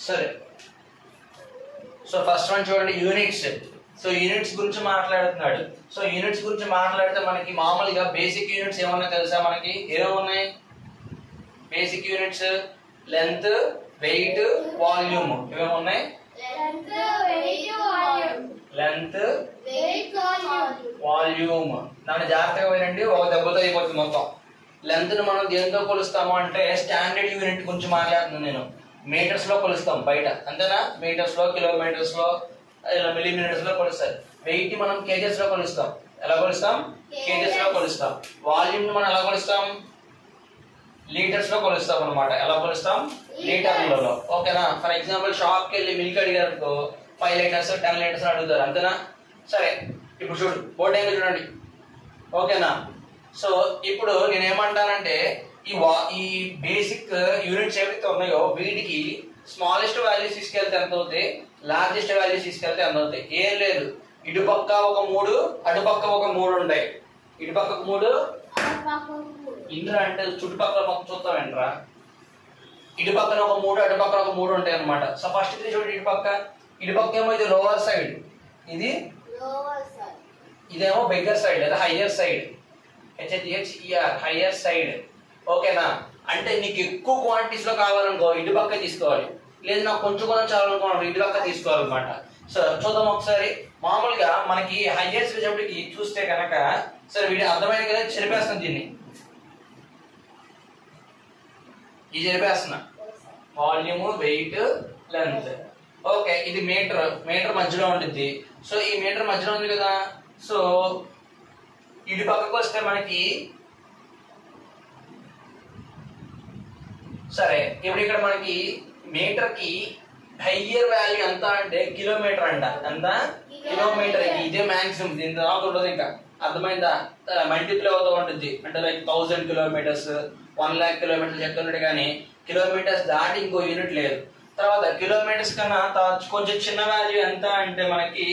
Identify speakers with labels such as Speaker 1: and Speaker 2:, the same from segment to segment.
Speaker 1: సరే, so first one చూడండి, units. So units గురించి మాట్లాడుతున్నాడు. సో యూనిట్స్ గురించి మాట్లాడితే మనకి మామూలుగా బేసిక్ యూనిట్స్ ఏమన్నా తెలుసా? మనకి ఏమున్నాయి basic units? Length, weight, volume. ఏమేమున్నాయి? Length, volume. దాన్ని జాగ్రత్తగా వినండి, ఒక దెబ్బతో అయిపోతుంది మొత్తం. లెంత్ ను మనం దేంతో కొలుస్తాము అంటే స్టాండర్డ్ యూనిట్ గురించి మాట్లాడుతున్నాను నేను. మీటర్స్ లో కొలుస్తాం బయట, అంతేనా? మీటర్స్ లో, కిలోమీటర్స్ లో, ఇలా మిల్లీమీటర్స్ లో కొలుస్తారు. వెయిట్ ని మనం కేజెస్ లో కొలుస్తాం. ఎలా కొలుస్తాం? కేజెస్ లో కొలుస్తాం. వాల్యూమ్ ని మనం ఎలా కొలుస్తాం? లీటర్స్ లో కొలుస్తాం అనమాట. ఎలా కొలుస్తాం? లీటర్లలో. ఓకేనా? ఫర్ ఎగ్జాంపుల్ షాప్ కి వెళ్ళి మిల్క్ అడిగారు, 5 లీటర్స్ 10 లీటర్స్ అడుగుతారు, అంతేనా? సరే, ఇప్పుడు చూడు, బోర్డు ఏమో చూడండి. ఓకేనా? సో ఇప్పుడు నేనేమంటానంటే ఈ బేసిక్ యూనిట్స్ ఏవైతే ఉన్నాయో వీటికి స్మాలెస్ట్ వాల్యూస్ తీసుకెళ్తే ఎంత అవుతాయి, లార్జెస్ట్ వాల్యూస్ తీసుకెళ్తే ఎంత అవుతాయి? ఏం లేదు, ఇటుపక్క ఒక 3, అటుపక్క ఒక 3 ఉంటాయి. ఇటుపక్క 3, ఇంద్రా అంటే చుట్టుపక్కల మొత్తం చూస్తామేంట్రా. ఇటుపక్కన ఒక 3, అటుపక్కన ఒక 3 ఉంటాయి అనమాట. సో ఫస్ట్ ఇది చూడండి, ఇటుపక్క ఏమో ఇది లోవర్ సైడ్, ఇదేమో బిగ్గర్ సైడ్ లేదా higher side. HHER higher side. ఓకేనా? అంటే నీకు ఎక్కువ క్వాంటిటీస్ లో కావాలనుకో ఇటు పక్క తీసుకోవాలి, లేదు నాకు కొంచెం చాలనుకో ఇటు పక్క తీసుకోవాలన్నమాట. సో చూద్దాం ఒకసారి. మామూలుగా మనకి హయ్యర్స్ వచ్చేప్పటికి చూస్తే కనుక, సరే వీడియో అర్థమైంది కదా, చెరిపేస్తాను దీన్ని, ఇది చెరిపేస్తున్నా. Volume, weight, length. ఓకే, ఇది మీటర్ మధ్యలో ఉంటుంది. సో ఈ మీటర్ మధ్యలో ఉంది కదా. సో ఇటు పక్కకు వస్తే మనకి, సరే ఇప్పుడు ఇక్కడ మనకి మీటర్ కి హయ్యర్ వాల్యూ ఎంత అంటే కిలోమీటర్ అంట. ఎంత? కిలోమీటర్. ఇదే మాక్సిమం, దీని తర్వాత ఉండదు ఇంకా. అర్థమైందా? మల్టిప్లై అవుతూ ఉంటుంది. అంటే లైక్ 1000 కిలోమీటర్స్, 1 lakh కిలోమీటర్స్ చెప్తున్నాడు, కానీ కిలోమీటర్స్ దాటి ఇంకో యూనిట్ లేదు. తర్వాత కిలోమీటర్స్ కన్నా కొంచెం చిన్న వాల్యూ ఎంత అంటే మనకి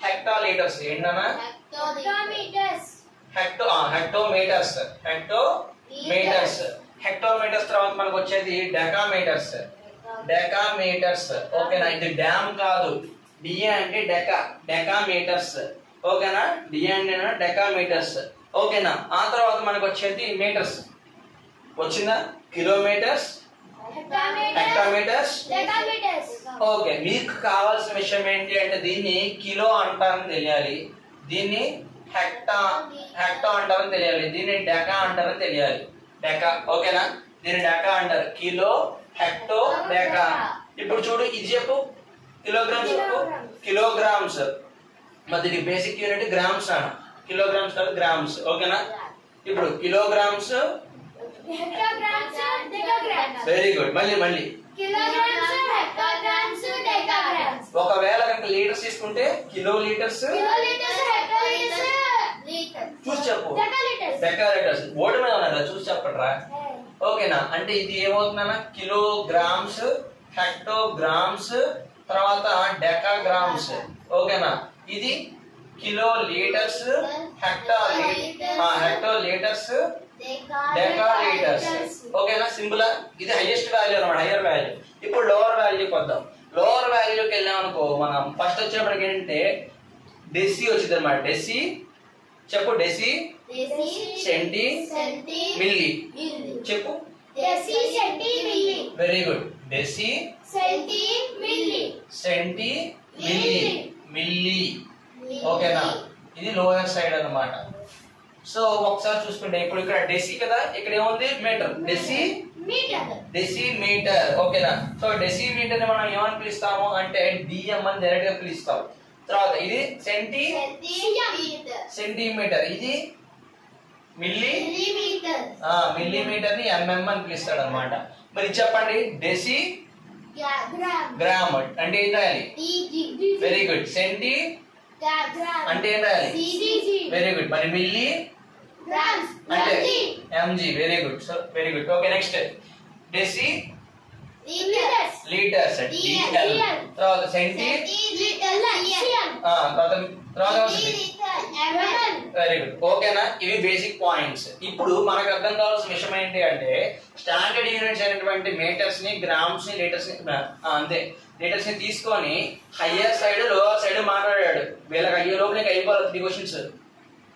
Speaker 1: హెక్టాలీటర్స్. ఏంటన్నా? హెక్టోమీటర్స్. హెక్టోమీటర్స్ తర్వాత మనకు వచ్చేది డెకామీటర్స్. ఓకేనా? ఇది డ్యామ్ కాదు, డిఏ అంటే డెకామీటర్స్. ఓకేనా? డిఏ అంటే డెకామీటర్స్. ఓకేనా? ఆ తర్వాత మనకు వచ్చేది మీటర్స్. వచ్చిందా? Kilometres, hectometres. ఓకే, మీకు కావాల్సిన విషయం ఏంటి అంటే దీన్ని కిలో అంటారని తెలియాలి, దీన్ని హెక్టా అంటారని తెలియాలి, దీన్ని డెకా అంటారని తెలియాలి. డెకా. ఓకేనా? దీన్ని డెకా అంటారు. Kilo, hecto, deca. ఇప్పుడు చూడు, ఇది చెప్పు, కిలోగ్రామ్స్ చెప్పు. కిలోగ్రామ్స్. మరి బేసిక్ యూనిట్ గ్రామ్స్ అన్న, కిలోగ్రామ్స్ కాదు గ్రామ్స్. ఓకేనా? ఇప్పుడు కిలోగ్రామ్స్, వెరీ గుడ్. మళ్ళీ ఒకవేళ కనుక లీటర్స్ తీసుకుంటే కిలో లీటర్స్, చూసి చెప్పు. డెకాలీటర్స్. బోర్డు మీద ఉన్నారా, చూసి చెప్పట్రా. ఓకేనా? అంటే ఇది ఏమవుతుందన్నా, కిలోగ్రామ్స్, హెక్టోగ్రామ్స్, తర్వాత డెకాగ్రామ్స్. ఓకేనా? ఇది కిలో లీటర్స్, హెక్టోలీటర్స్, డెకాలీటర్స్. ఓకేనా? సింపుల్. ఇది హైయెస్ట్ వాల్యూ అనమాట, హైయర్ వాల్యూ. ఇప్పుడు లోవర్ వాల్యూకి వద్దాం. లోవర్ వాల్యూకి వెళ్ళాం అనుకో, మనం ఫస్ట్ వచ్చేప్పటికి ఏంటంటే డెసి వచ్చింది అనమాట. డెసి చెప్పు. డెసి, సెంటి, మిల్లీ. చెప్పు. Very good. డెసి, సెంటి, మిల్లీ. ఓకేనా? ఇది లోయర్ సైడ్ అన్నమాట. సో ఒకసారి చూసుకుంటే ఇప్పుడు ఇక్కడ డెసి కదా, ఇక్కడ ఏముంది? మీటర్. డెసిమీటర్. ఓకేనా? సో డెసిమీటర్ ని మనం ఏమని పిలుస్తాము అంటే డిఎం అని డైరెక్ట్ గా పిలుస్తాం. తర్వాత ఇది సెంటీమీటర్. ఇది మిల్లీమీటర్ ని ఎంఎం అని పిలుస్తాడు అనమాట. మరి చెప్పండి, డెసి గ్రామ్ అంటే ఏం రాయాలి? Very good. సెంటి అంటే ఏం రాయాలి? Very good. మరి మిల్లీ అంటే MG. Very good. So very good. Okay, next deci litres DL. తర్వాత సెంటీ తర్వాత వెరీ గుడ్. ఓకేనా? ఇవి బేసిక్ పాయింట్స్. ఇప్పుడు మనకు అర్థం కావాల్సిన విషయం ఏంటి అంటే స్టాండర్డ్ యూనిట్స్ అయినటువంటి మీటర్స్ ని, గ్రామ్స్ ని, లీటర్స్ ని అంతే లీటర్స్ ని తీసుకొని హయ్యర్ సైడ్ లోవర్ సైడ్ మాట్లాడాడు. వీళ్ళకి అయ్యే లోపల నీకు అయిపోవాలి 3 క్వశ్చన్స్.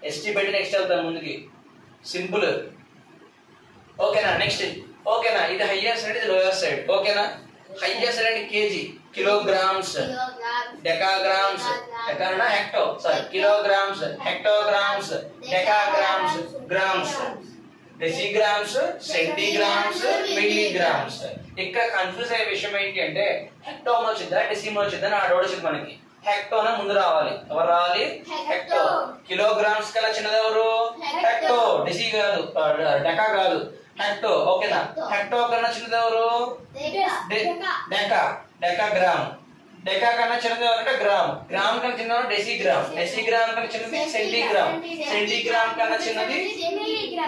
Speaker 1: ఎస్టీ పెట్టి నెక్స్ట్ వెళ్తాను ముందుకి. సింపుల్. ఓకేనా? నెక్స్ట్ ఓకేనా? ఇది హయ్యర్ సైడ్, ఇది లోయర్ సైడ్. ఓకేనా? హయ్యర్ సైడ్ అంటే KG, kilograms, decagrams, deca hecto sorry kilograms, hectograms, decagrams, grams, decigrams, centigrams, milligrams. ఇక్కడ కన్ఫ్యూజ్ అయ్యే విషయం ఏంటి అంటే హెక్టోమ్ వచ్చిందా డెసిమో వచ్చిందా అని ఆడవచ్చింది. మనకి హెక్టోనే ముందు రావాలి. ఎవరు రావాలి? హెక్టో. కిలోగ్రామ్స్ కన్నా చిన్నది ఎవరు? హెక్టో. డెసి కాదు, డెకా కాదు, హెక్టో. ఓకేనా? హెక్టో కన్నా చిన్నది ఎవరు? డెకా. డెకాగ్రామ్. డెకా కన్నా చిన్నది ఎవరంటే గ్రామ్. గ్రామ్ కన్నా చిన్నది డెసిగ్రామ్. డెసిగ్రామ్ కన్నా చిన్నది సెంటీగ్రామ్. సెంటీగ్రామ్ కన్నా చిన్నది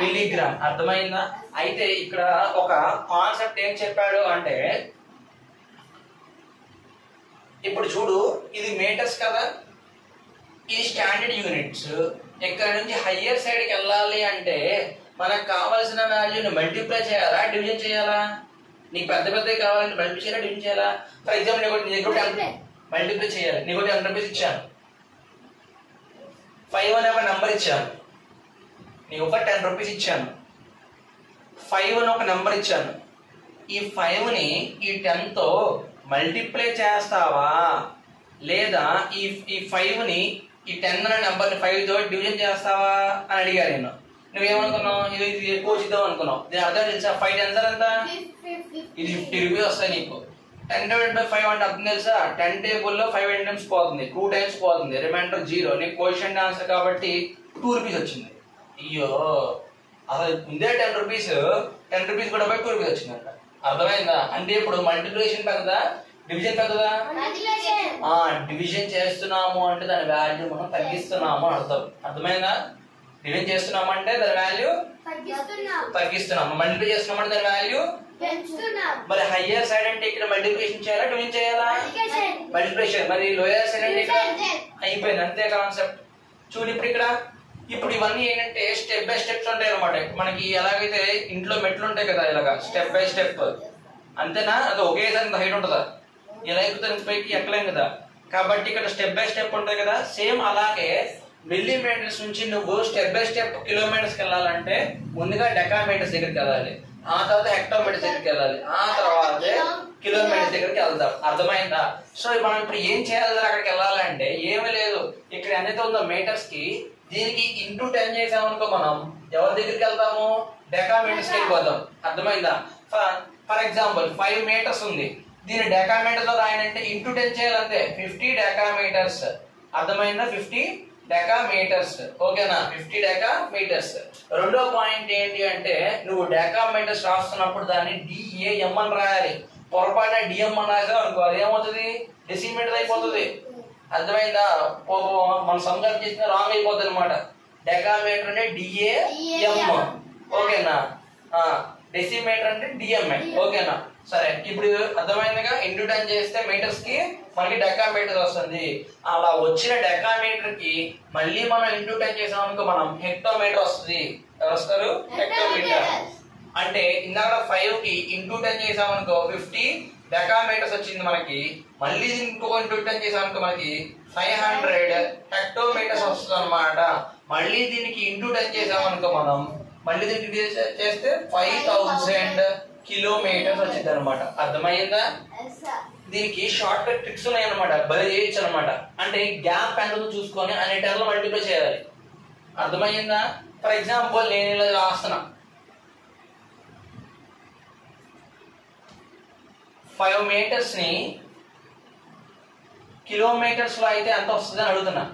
Speaker 1: మిల్లీగ్రామ్. అర్థమైందా? అయితే ఇక్కడ ఒక కాన్సెప్ట్ ఏం చెప్పాడు అంటే ఇప్పుడు చూడు, ఇది మీటర్స్ కదా, ఇది స్టాండర్డ్ యూనిట్స్. ఇక్కడ నుంచి హయ్యర్ సైడ్ కి వెళ్ళాలి అంటే మనకు కావాల్సిన వాల్యూని మల్టిప్లై చేయాలా, డివిజన్ చేయాలా? నీకు పెద్ద పెద్దవి కావాలంటే మల్టిప్లై చేయాలా, డివిజన్ చేయాలా? ఫర్ ఎగ్జాంపుల్ నీకు మల్టిప్లై చేయాలి. నీకు 10 రూపీస్ ఇచ్చాను, 5 అనే ఒక నెంబర్ ఇచ్చాను. నీకు ఒక 10 రూపీస్ ఇచ్చాను, 5 అని ఒక నెంబర్ ఇచ్చాను. ఈ 5ని ఈ 10తో మల్టిప్లై చేస్తావా లేదా ఈ 5ని ఈ 10 అనే నెంబర్ని 5తో డివిజన్ చేస్తావా అని అడిగాను నేను. నువ్వేమనుకున్నావు? ఇది ఎక్కువ వచ్చిద్దాం అనుకున్నావు. దీని అర్థం తెలుసా? 5 10 ఎంత? ఇది 50 రూపీస్ వస్తాయి నీకు. 10 divided by 5 అంటే అర్థం తెలుసా? 10 టేబుల్లో 5 టైమ్స్ పోతుంది, 2 టైమ్స్ పోతుంది, రిమైండర్ 0. నీకు క్వశ్చన్ ఆన్సర్ కాబట్టి 2 రూపీస్ వచ్చింది. అయ్యో, అసలు ముందే 10 రూపీస్, 10 రూపీస్ కూడా 2 రూపీస్ వచ్చిందంట. అర్థమైందా? అంటే ఇప్పుడు మల్టిప్లికేషన్ పెద్దదా, డివిజన్ పెద్దదా? డివిజన్ చేస్తున్నాము అంటే దాని వాల్యూ మనం తగ్గిస్తున్నాము అర్థం. అర్థమైందా? డివిజన్ చేస్తున్నాము అంటే దాని వాల్యూ తగ్గిస్తున్నాము, మల్టిప్లై చేస్తున్నాము అంటే దాని వాల్యూ. మరి హయ్యర్ సైడ్ అంటే ఇక్కడ మల్టిప్లికేషన్ చేయాలా, డివిజన్ చేయాలా? మల్టిప్లికేషన్. మరి లోయర్ సైడ్ అంటే ఇక్కడ అయిపోయింది, అంతే కాన్సెప్ట్. చూడు ఇప్పుడు ఇవన్నీ ఏంటంటే స్టెప్ బై స్టెప్స్ ఉంటాయి అనమాట. మనకి ఎలాగైతే ఇంట్లో మెట్లు ఉంటాయి కదా, ఇలాగా స్టెప్ బై స్టెప్. అంతేనా? అది ఒకేసారి హైట్ ఉంటుందా? ఇలా ఎక్కుతాను పైకి ఎక్కలేం కదా. కాబట్టి ఇక్కడ స్టెప్ బై స్టెప్ ఉంటాయి కదా. సేమ్ అలాగే మిల్లీమీటర్స్ నుంచి నువ్వు స్టెప్ బై స్టెప్ కిలోమీటర్స్ కి వెళ్ళాలంటే ముందుగా డెకామీటర్స్ దగ్గరికి వెళ్ళాలి, ఆ తర్వాత హెక్టోమీటర్స్ దగ్గరికి వెళ్ళాలి, ఆ తర్వాత కిలోమీటర్స్ దగ్గరికి వెళ్దాం. అర్థమైందా? సో మనం ఇప్పుడు ఏం చేయాలి అక్కడికి వెళ్ళాలంటే ఏమీ లేదు. ఇక్కడ ఎంతైతే ఉందో మీటర్స్ కి దీనికి ఇంటూ 10 చేసామనుకో మనం ఎవరి దగ్గరికి వెళ్తాము? డెకామీటర్స్ కి వెళ్ళిపోతాం. అర్థమైందా? ఫర్ ఎగ్జాంపుల్ 5 మీటర్స్ ఉంది, దీన్ని డెకామీటర్ లో రాయాలంటే ఇంటూ 10 చేయాలంటే 50 డెకామీటర్స్. అర్థమైందా? 50 డెకామీటర్స్. ఓకేనా? 50 డెకామీటర్స్. రెండో పాయింట్ ఏంటి అంటే నువ్వు డెకామీటర్స్ రాస్తున్నప్పుడు దాన్ని DAM అని రాయాలి. పొరపాటున DM అని రాసావు అనుకో అదేమవుతుంది? డెసిమీటర్ అయిపోతుంది. అర్థమైందా? మన సంకల్పం చేసిన రాంగ్ అయిపోతుంది అనమాట. డెకామీటర్ అంటే DAM. ఓకేనా? డెసిమీటర్ అంటే DMA. ఓకేనా? సరే, ఇప్పుడు అర్థమైందిగా. ఇంటూ 10 చేస్తే మీటర్స్ కి మనకి డెకామీటర్ వస్తుంది. అలా వచ్చిన డెకామీటర్ కి మళ్ళీ మనం ఇంటూ 10 చేసాం అనుకో మనం హెక్టోమీటర్ వస్తుంది. ఎవరు వస్తారు? హెక్టోమీటర్. అంటే ఇందాక 5 కి ఇంటూ 10 చేసాం అనుకో 50 డెకామీటర్స్ వచ్చింది మనకి. మళ్ళీ ఇంకో ఇంటూ 10 చేసాం అనుకో మనకి 500 హెక్టోమీటర్స్ వస్తుంది అనమాట. మళ్ళీ దీనికి ఇంటూ 10 చేసాం అనుకో మనం మళ్ళీ దీనికి చేస్తే 5000 కిలోమీటర్స్ వచ్చింది అనమాట. అర్థమైందా? దీనికి షార్ట్ కట్ ట్రిక్స్ ఉన్నాయి అనమాట, బలి చేయొచ్చు అనమాట. అంటే గ్యాప్ ఎంత చూసుకొని అనే టైంలో మల్టిప్లై చేయాలి. అర్థమైందా? ఫర్ ఎగ్జాంపుల్ నేను ఇలా రాస్తున్నా 5 మీటర్స్ ని కిలోమీటర్స్ లో అయితే ఎంత వస్తుంది అని అడుగుతున్నా.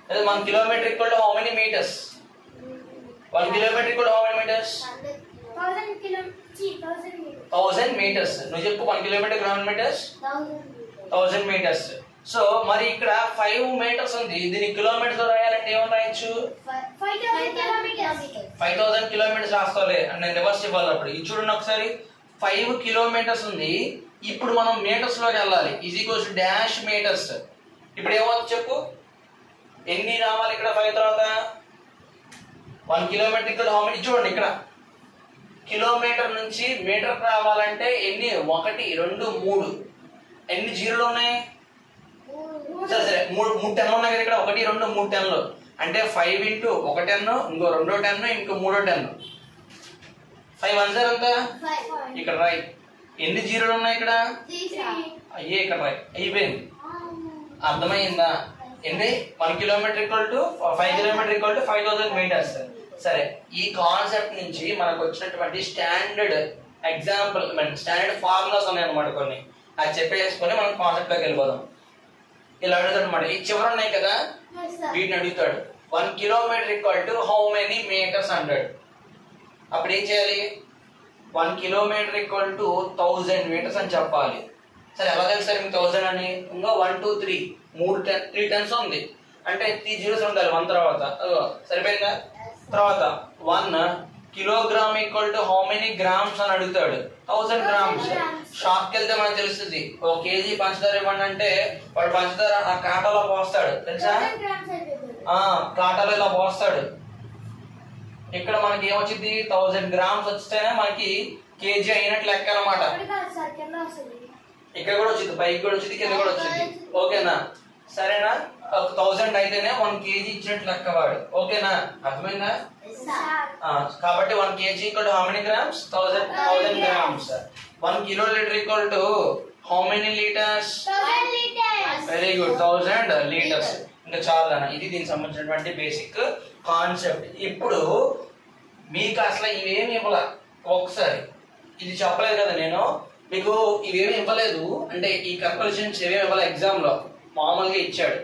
Speaker 1: అదే 1 kilometre equal to how many metres? 1 kilometre equal to how many metres? 1000 metres. నువ్వు చెప్పు 1 కిలోమీటర్ కిలోమీటర్స్ 1000 మీటర్స్. సో మరి ఇక్కడ 5 మీటర్స్ ఉంది, దీని కిలోమీటర్స్ రాయాలంటే ఏమని రాయొచ్చు? 5000 కిలోమీటర్స్ రాసుకోవాలి. నేను రివర్స్ ఇవ్వాలి. అప్పుడు ఇది చూడండి ఒకసారి. 5 కిలోమీటర్స్ ఉంది. ఇప్పుడు మనం మీటర్స్ లోకి వెళ్ళాలి. Is equals to dash metres. ఇప్పుడు ఏమవుతుంది చెప్పు, ఎన్ని రావాలి ఇక్కడ 5 తర్వాత? 1 కిలోమీటర్ ఇక్కడ హౌ మెనీ? చూడండి ఇక్కడ కిలోమీటర్ నుంచి మీటర్ రావాలంటే ఎన్ని? 1 2 3. ఎన్ని జీరోలు ఉన్నాయి? సరే 3 10 ఉన్నాయి కదా ఇక్కడ. 1 2 3 10లు అంటే 5 ఇంటూ 1 10, ఇంకో 2 10, ఇంకో 3 10. 5 1 సార్ అంతా ఇక్కడ రైట్. ఎన్ని జీరోలు ఉన్నాయి ఇక్కడ? అయ్యే ఇక్కడ రైట్. అయిపోయింది. అర్థమైందా? ఏంటి 1 kilometre equal to 5 kilometre equal to 5000 metres. సరే, ఈ కాన్సెప్ట్ నుంచి మనకు వచ్చినటువంటి స్టాండర్డ్ ఎగ్జాంపుల్ స్టాండర్డ్ ఫార్ములాస్ ఉన్నాయి అనమాట కొన్ని. అది చెప్పేసుకొని మనం కాన్సెప్ట్ లోకి వెళ్ళిపోదాం. ఇలా అడుగుతాడు అనమాట. ఈ చివర ఉన్నాయి కదా, వీటిని అడుగుతాడు. 1 kilometre equal to how many metres అంటాడు. అప్పుడు ఏం చేయాలి? 1 కిలోమీటర్ ఈక్వల్ టు 1000 మీటర్స్ అని చెప్పాలి. సరే, ఎలా తెలుసు మీకు 1000 అని? ఇంకా 1 2 3 3 టెన్స్ ఉంది అంటే 3 జీరోస్ ఉండాలి 1 తర్వాత. సరిపోయిందా? తర్వాత 1 kilogram equal to how many grams అని అడుగుతాడు. 1000 గ్రామ్స్. షాప్కి వెళ్తే మనకు తెలుస్తుంది. 1 కేజీ పంచదార ఇవ్వండి అంటే వాడు పంచదార ఆ కాటాలో పోస్తాడు, తెలుసా? కాటాలో ఇలా పోస్తాడు. ఇక్కడ మనకి ఏమొచ్చింది? 1000 గ్రామ్స్ వస్తేనే మనకి కేజీ అయినట్లు లెక్క అనమాట. ఇక్కడ కూడా వచ్చింది, పైకి కూడా వచ్చింది, కింద కూడా వచ్చింది. ఓకేనా? సరేనా? 1000 అయితేనే 1 కేజీ ఇచ్చినట్లు లెక్క వాడు. ఓకేనా? అర్థమైందా? కాబట్టి 1 KG equal to how many grams? 1000 grams. 1 kilo litre equal to how many litres? Very good, 1000 litres. ఇంకా చాలా. ఇది దీనికి సంబంధించినటువంటి బేసిక్ కాన్సెప్ట్. ఇప్పుడు మీకు అసలు ఇవేమి ఇవ్వాల, ఒకసారి ఇది చెప్పలేదు కదా నేను మీకు, ఇవేమి ఇవ్వలేదు అంటే ఈ కంపల్షన్స్ ఏమేమి ఇవ్వాలి ఎగ్జామ్ లో మామూలుగా ఇచ్చాడు.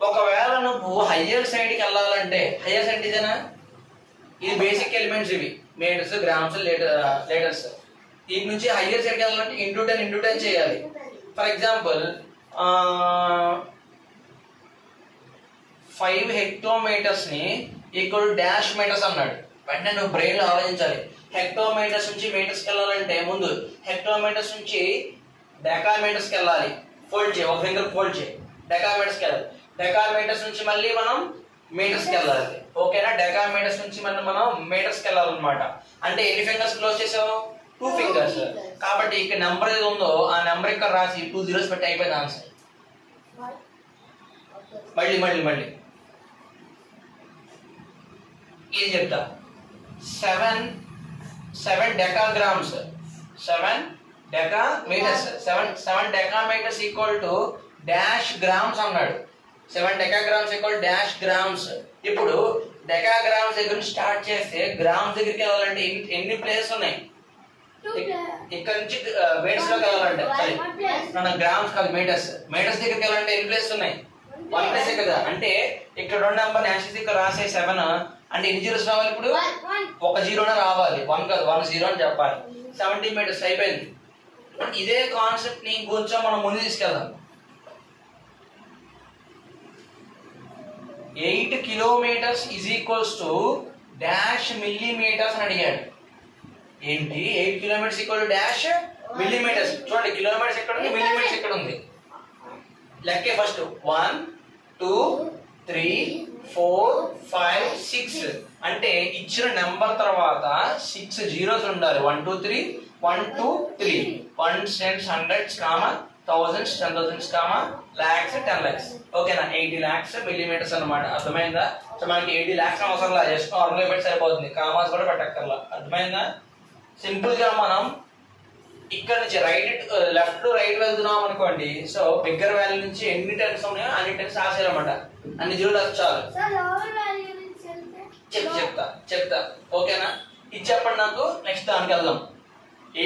Speaker 1: ఒకవేళ నువ్వు హయ్యర్ సైడ్ కి వెళ్ళాలంటే, హయ్యర్ సైడ్ ఇదేనా? ఇది బేసిక్ ఎలిమెంట్స్, ఇవి మీటర్స్ గ్రామ్స్ లీటర్స్. వీటి నుంచి హయ్యర్ సైడ్ కి వెళ్ళాలంటే ఇంటూ 10 చేయాలి. ఫర్ ఎగ్జాంపుల్ 5 హెక్టోమీటర్స్ ని ఈక్వల్ డాష్ మీటర్స్ అన్నాడు. వెంటనే నువ్వు బ్రెయిన్ లో ఆలోచించాలి. హెక్టోమీటర్స్ నుంచి మీటర్స్కి వెళ్ళాలంటే ముందు హెక్టోమీటర్స్ నుంచి డెకామీటర్స్కి వెళ్ళాలి. ఫోల్డ్ చేయి, ఒక ఫింగర్ ఫోల్డ్ చేయి, డెకామీటర్స్కి వెళ్ళాలి. డెకామీటర్స్ నుంచి మళ్ళీ మనం మీటర్స్కి వెళ్ళాలి. ఓకేనా? డెకామీటర్స్ నుంచి మనం మీటర్స్కి వెళ్ళాలన్నమాట. అంటే ఎన్ని ఫింగర్స్ క్లోజ్ చేసావు? 2 ఫింగర్స్. కాబట్టి ఇక్కడ నెంబర్ ఏది ఉందో ఆ నెంబర్ ఇక్కడ రాసి 2 జీరోస్ పెట్టి అయిపోయింది ఆన్సర్. మళ్ళీ ఏం చెప్తా? 7 డెకాగ్రామ్స్, 7 decametres. 7 decametres equal to dash grams అన్నాడు. 7 డెకాగ్రామ్స్ ఈక్వల్ డాష్ గ్రామ్స్. ఇప్పుడు డెకాగ్రామ్స్ దగ్గర నుంచి స్టార్ట్ చేస్తే గ్రామ్స్ దగ్గరికి వెళ్ళాలంటే ఎన్ని ప్లేసెస్ ఉన్నాయి? ఇక్కడ నుంచి మీటర్స్ లోకి వెళ్ళాలంటే, సారీ గ్రామ్స్ కాదు మీటర్స్. మీటర్స్ దగ్గరికి వెళ్ళాలంటే ఎన్ని ప్లేసెస్ ఉన్నాయి? 1 ప్లేసే కదా. అంటే ఇక్కడ 2 నెంబర్ ఇక్కడ రాసే 7 అంటే ఎన్ని జీరోస్ రావాలి? ఇప్పుడు 1 జీరోనే రావాలి, 1 కాదు 1 0 అని చెప్పాలి. 70 మీటర్స్ అయిపోయింది. ఇదే కాన్సెప్ట్ ని కొంచెం మనం ముందు తీసుకెళ్దాం. 8 kilometres is equals to dash millimetres అని అడిగాడు. ఏంటి 8 kilometres equal to dash millimetres? చూడండి, కిలోమీటర్స్ ఎక్కడ ఉంది, మిల్లీమీటర్స్ ఎక్కడ ఉంది? లెక్కే ఫస్ట్. 1 2 3 4 5 6 అంటే ఇచ్చిన నెంబర్ తర్వాత 6 జీరోస్ ఉండాలి. 1 2 3 1 2 3 1 10 100s, thousands 10,000s, lakhs 10 lakhs. ఓకేనా? 80 lakhs మిల్లీమీటర్స్ అన్నమాట. అర్థమైందా? సో మనకి 80 lakhs అవసరం లేదు, జస్ట్ నార్మల్ పెట్టి సరిపోతుంది, కామాస్ కూడా పెట్టక్కర్లా. అర్థమైందా? సింపుల్ గా మనం ఇక్కడ నుంచి లెఫ్ట్ టు రైట్ వెళ్తున్నాం అనుకోండి. సో బిగ్గర్ వాల్యూ నుంచి ఎన్ని టెన్స్ ఉన్నాయో అన్ని టెన్స్ రాసేయాలన్నమాట. అన్ని జీరోలు చాలు. చెప్తా. ఓకేనా? ఇది చెప్పండి నాకు. నెక్స్ట్ దానికి వెళ్దాం.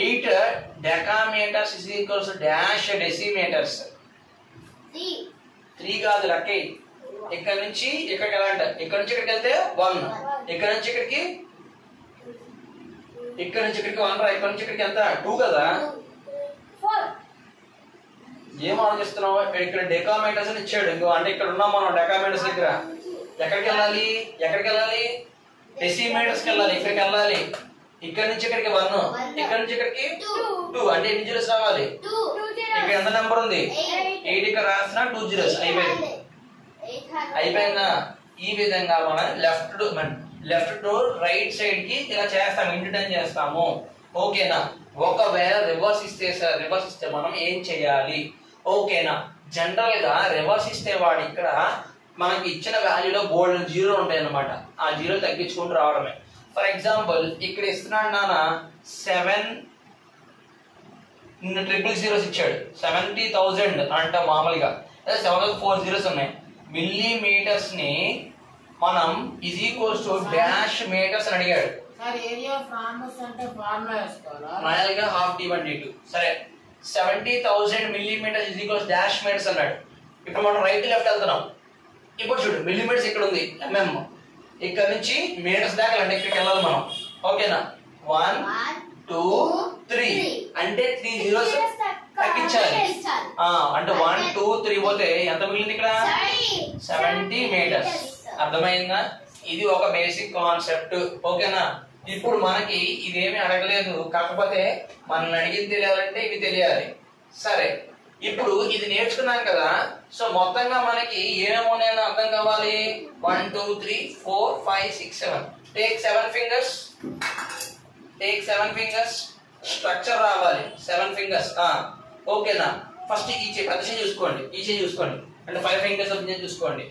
Speaker 1: 8 decametres is equals dash decimetres. 3 కాదు లెక్క. ఇక్కడ నుంచి ఇక్కడికి వెళ్ళాలంట. ఇక్కడ నుంచి ఇక్కడికి వెళ్తే 1, ఇక్కడ నుంచి ఇక్కడికి 1 రా. ఇక్కడ నుంచి ఇక్కడికి ఎంత? 2 కదా. ఏం ఆలోచిస్తున్నావు? ఇక్కడ డెకామీటర్స్ అని ఇచ్చాడు. ఇంకో అంటే ఇక్కడ ఉన్నాం మనం డెకామీటర్స్ దగ్గర. ఎక్కడికి వెళ్ళాలి? డెసిమీటర్స్కి వెళ్ళాలి. ఇక్కడికి వెళ్ళాలి. ఇక్కడ నుంచి ఇక్కడికి 1, ఇక్కడ నుంచి ఇక్కడికి 2, అంటే ఎన్ని జీరోస్ రావాలి? ఇక్కడ ఎంత నెంబర్ ఉంది? 8 ఇక్కడ రాసిన 2 జీరోస్ అయిపోయింది. అయిపోయిందా? ఈ విధంగా మనం లెఫ్ట్ టు రైట్ సైడ్ కి ఇలా చేస్తాం, ఇంటర్టైన్ చేస్తాము. ఓకేనా? ఒకవేళ రివర్స్ ఇస్తే మనం ఏం చేయాలి? ఓకేనా? జనరల్ గా రివర్స్ ఇస్తే వాడు ఇక్కడ మనకి ఇచ్చిన వాల్యూలో బోల్డ్ జీరో ఉంటాయి అన్నమాట. ఆ జీరో తగ్గించుకుంటూ రావడమే. ఫర్ ఎగ్జాంపుల్ ఇక్కడ ఇస్తున్నాడు నాన్న 700 ఇచ్చాడు, 70,000 అంట మామూలుగా. 7,4 జీరోస్ ఉన్నాయి. మిల్లీమీటర్స్ ని మనం is equals to dash metres అని అడిగాడు. రాయల్గా హాఫ్ d1 d2. సరే, 70,000 millimetres is equals dash metres అన్నాడు. ఇప్పుడు మనం రైట్ లెఫ్ట్ వెళ్తున్నాం. ఇప్పుడు చూడు, మిల్లీమీటర్స్ ఇక్కడ ఉంది, mm. ఇక్కడ నుంచి మీటర్స్ దాకా అంటే ఇక్కడికి వెళ్ళాలి మనం. ఓకేనా? 1 2 3 అంటే 3 జీరోస్ తగ్గించాలి. అంటే 1 2 3 పోతే ఎంత మిగిలింది ఇక్కడ? 70 మీటర్స్. అర్థమైందా? ఇది ఒక బేసిక్ కాన్సెప్ట్. ఓకేనా? ఇప్పుడు మనకి ఇదేమి అడగలేదు, కాకపోతే మనల్ని అడిగింది తెలియాలంటే ఇవి తెలియాలి. సరే, ఇప్పుడు ఇది నేర్చుకున్నాం కదా. సో మొత్తంగా మనకి ఏమేమి ఉన్నాయని అర్థం కావాలి. 1 2 3 4 5 6 7. Take 7 fingers. స్ట్రక్చర్ రావాలి 7 ఫింగర్స్. ఓకేనా? ఫస్ట్ ఈ చేయి చూసుకోండి. అంటే 5 ఫింగర్స్ వచ్చింది చూసుకోండి.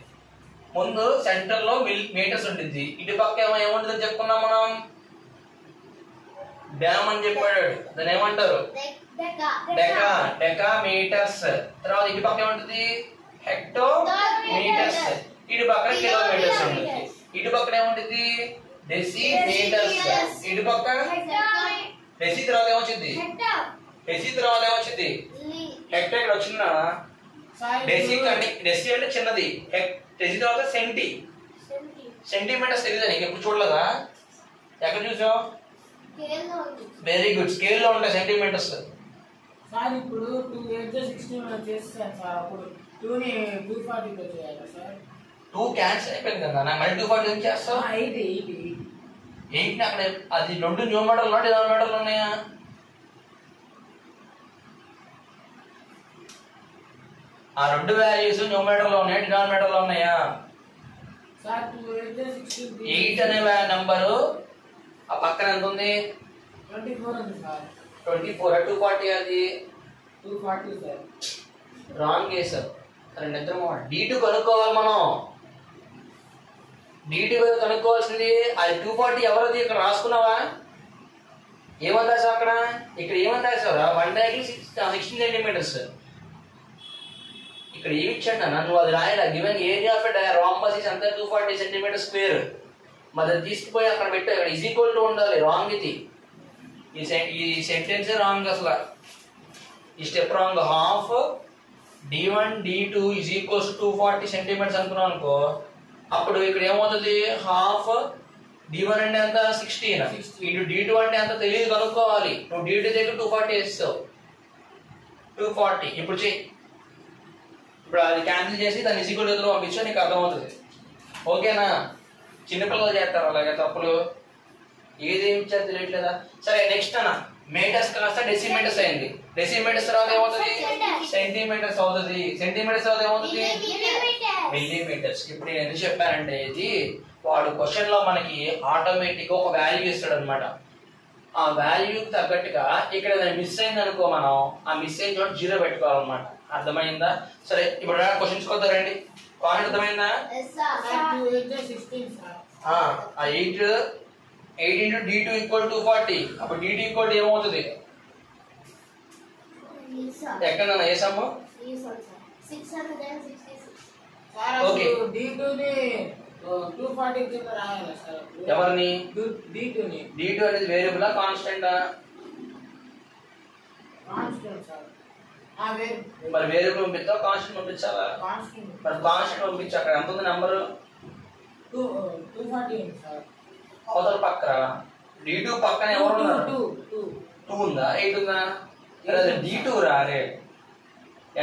Speaker 1: ముందు సెంటర్ లో మీటర్స్ ఉంటుంది, ఇటు పక్క ఏముంటుందని చెప్పుకున్నాం మనం? డ్యామ్ అని చెప్పాడు. దాన్ని ఏమంటారు? Decametres. తర్వాత ఇటు పక్క ఏముంటుంది? Hectometres. ఇటు పక్కన కిలోమీటర్స్ ఉంటుంది. ఇటు పక్కన ఏముంటుంది? Decimetres. ఇటు పక్క డెసి తర్వాత ఏమొచ్చింది? హెక్టో ఇక్కడ వచ్చిందా? డెసి అంటే చిన్నది, డెసి తర్వాత సెంటీమీటర్స్ తెలియదా నీకు? ఎప్పుడు చూడలేదా? ఎక్కడ చూసావు? Very good. స్కేల్ లో ఉంటాయి సెంటీమీటర్స్.
Speaker 2: సార్ ఇప్పుడు 2 8 16 చేస్తాను సార్. అప్పుడు 2 ని 240 తో చేయాలి సార్.
Speaker 1: 2 క్యాన్సిల్ అయిపోయింది కదా. నా మళ్ళీ 240 ఏం చేస్తావు? 8 అక్కడ అది 2 న్యూమరేటర్లు డినామినేటర్లు ఉన్నాయా? ఆ 2 వాల్యూస్ న్యూమరేటర్ లో ఉన్నాయా డినామినేటర్ లో ఉన్నాయా?
Speaker 2: సార్ 2 8 16
Speaker 1: 8 అనే నంబరు ఆ పక్కన ఎంత ఉంది?
Speaker 2: 24 ఉంది సార్.
Speaker 1: 24 240 అది
Speaker 2: 240 సార్.
Speaker 1: రాంగ్ చేసావు. రెండిద్దరు D2 కనుక్కోవాలి మనం. D2 కనుక్కోవాల్సింది. అది 240 ఎవరిది? ఇక్కడ రాసుకున్నావా? ఏమని రాసావు అక్కడ? ఇక్కడ ఏమని రాసావురా? 1 diagonal 16 సెంటీమీటర్స్. ఇక్కడ ఏమి ఇచ్చాడు నువ్వు అది రాయడా? Given area of rhombus is అంతా 240 సెంటీమీటర్ స్క్వేర్. మరి అది తీసుకుపోయి అక్కడ పెట్టా. ఇక్కడ ఈజ్ ఈక్వల్ టు ఉండాలి. రాంగ్ ఇది. ఈ సెంటెన్స్ రాంగ్. అసలు ఈ step wrong. Half d1 d2 is equals 240 centimetres అనుకున్నాం అనుకో, అప్పుడు ఇక్కడ ఏమవుతుంది? హాఫ్ d1 అంటే ఎంత? 16. ఇటు d2 అంటే ఎంత తెలియదు, కనుక్కోవాలి. నువ్వు d2 దగ్గర 240 వేస్తావు. 240 ఇప్పుడు చెయ్యి. ఇప్పుడు అది క్యాన్సిల్ చేసి దాన్ని ఈజ్ ఈక్వల్ టు పంపించు, నీకు అర్థమవుతుంది. ఓకేనా? చిన్నపిల్లలు చేస్తారు అలాగే తప్పులు. ఏదేమి ఇచ్చారు తెలియట్లేదా? సరే, నెక్స్ట్ అన్న మీటర్స్ కాస్త డెసిమీటర్స్ అయింది. డెసిమీటర్స్ తర్వాత ఏమవుతుంది? సెంటీమీటర్స్ అవుతుంది. సెంటీమీటర్స్ తర్వాత ఏమవుతుంది? మిల్లీమీటర్స్. ఇప్పుడు నేను ఎందుకు చెప్పానంటే, ఇది వాడు క్వశ్చన్ లో మనకి ఆటోమేటిక్ ఒక వాల్యూ ఇస్తాడు అనమాట. ఆ వాల్యూకి తగ్గట్టుగా ఇక్కడ మిస్ అయింది అనుకో, మనం ఆ మిస్ అయిన చోట 0 పెట్టుకోవాలన్నమాట. అర్థమైందా? సరే, ఇప్పుడు క్వశ్చన్స్ కొద్దారండి. కాన్సెప్ట్ అర్థమైందా? 8 into d2 equal to 40. అప్పుడు d2 equal to ఏమవుతుంది? ఎక్కడన్నా ఏ సమ్?
Speaker 2: 666. ఓకే, d2 ని 240 కింద రాయాలి సార్.
Speaker 1: ఎవరిని?
Speaker 2: d2 ని.
Speaker 1: d2 అనేది వేరియబుల్ ఆ కాన్స్టెంట్ ఆ?
Speaker 2: Constant sir.
Speaker 1: మరి వేరియబుల్ పంపిస్తావా కాన్స్టెంట్ పంపించాలా?
Speaker 2: కాన్స్టెంట్.
Speaker 1: మరి కాన్స్టెంట్ పంపించు. అక్కడ ఎంత ఉంది నెంబర్?
Speaker 2: 240 ఉంది సార్.
Speaker 1: అవతల పక్కన d2 పక్కన ఎవరు ఉన్నారు? 2 ఉందా? 8 ఉందా? అది d2 రా. అరే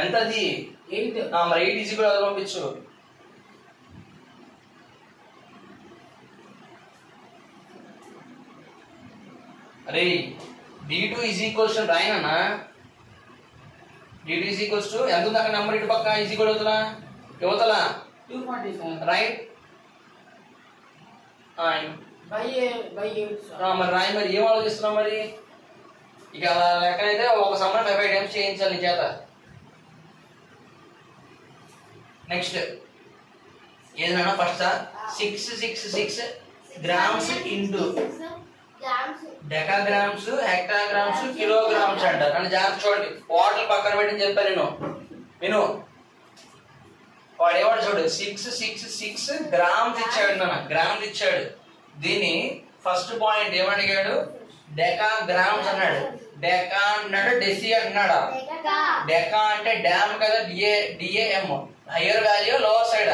Speaker 1: ఎంతది?
Speaker 2: 8.
Speaker 1: మరి 8 ఈజీ కూడా అది పంపించు. అరే d2 ఈజ్ ఈక్వల్స్ టు రాయనన్నా. d2 ఈజ్ ఈక్వల్స్ టు ఎంత ఉంది అక్కడ నెంబర్ ఇటు పక్క ఈజ్ ఈక్వల్ అవుతుందా యువతల
Speaker 2: 240 సార్.
Speaker 1: రైట్.
Speaker 2: By 8 sir.
Speaker 1: మరి రాయి మరి ఏం ఆలోచిస్తున్నావు మరి ఇక అలా లెక్కనైతే ఒక సమ్మర్ 5 టైమ్స్ చేయించాలి నీ చేత. నెక్స్ట్ ఏదైనా ఫస్ట్ 666 గ్రామ్స్ ఇంటూ డెకాగ్రామ్స్ హెక్టాగ్రామ్స్ కిలోగ్రామ్స్ అంటారు. అంటే జాగ్రత్త చూడండి వాటర్ పక్కన పెట్టి చెప్పాను నేను విను. వాడు ఏవాడు చూడు 666 గ్రామ్స్ ఇచ్చాడు నాన్న, గ్రామ్స్ ఇచ్చాడు. దీన్ని ఫస్ట్ పాయింట్ ఏమడిగాడు డెకాగ్రామ్స్ అన్నాడు. డెకా అన్నాడు డెసి అన్నాడా. డెకా అంటే డ్యామ్ కదా DAM higher value lower side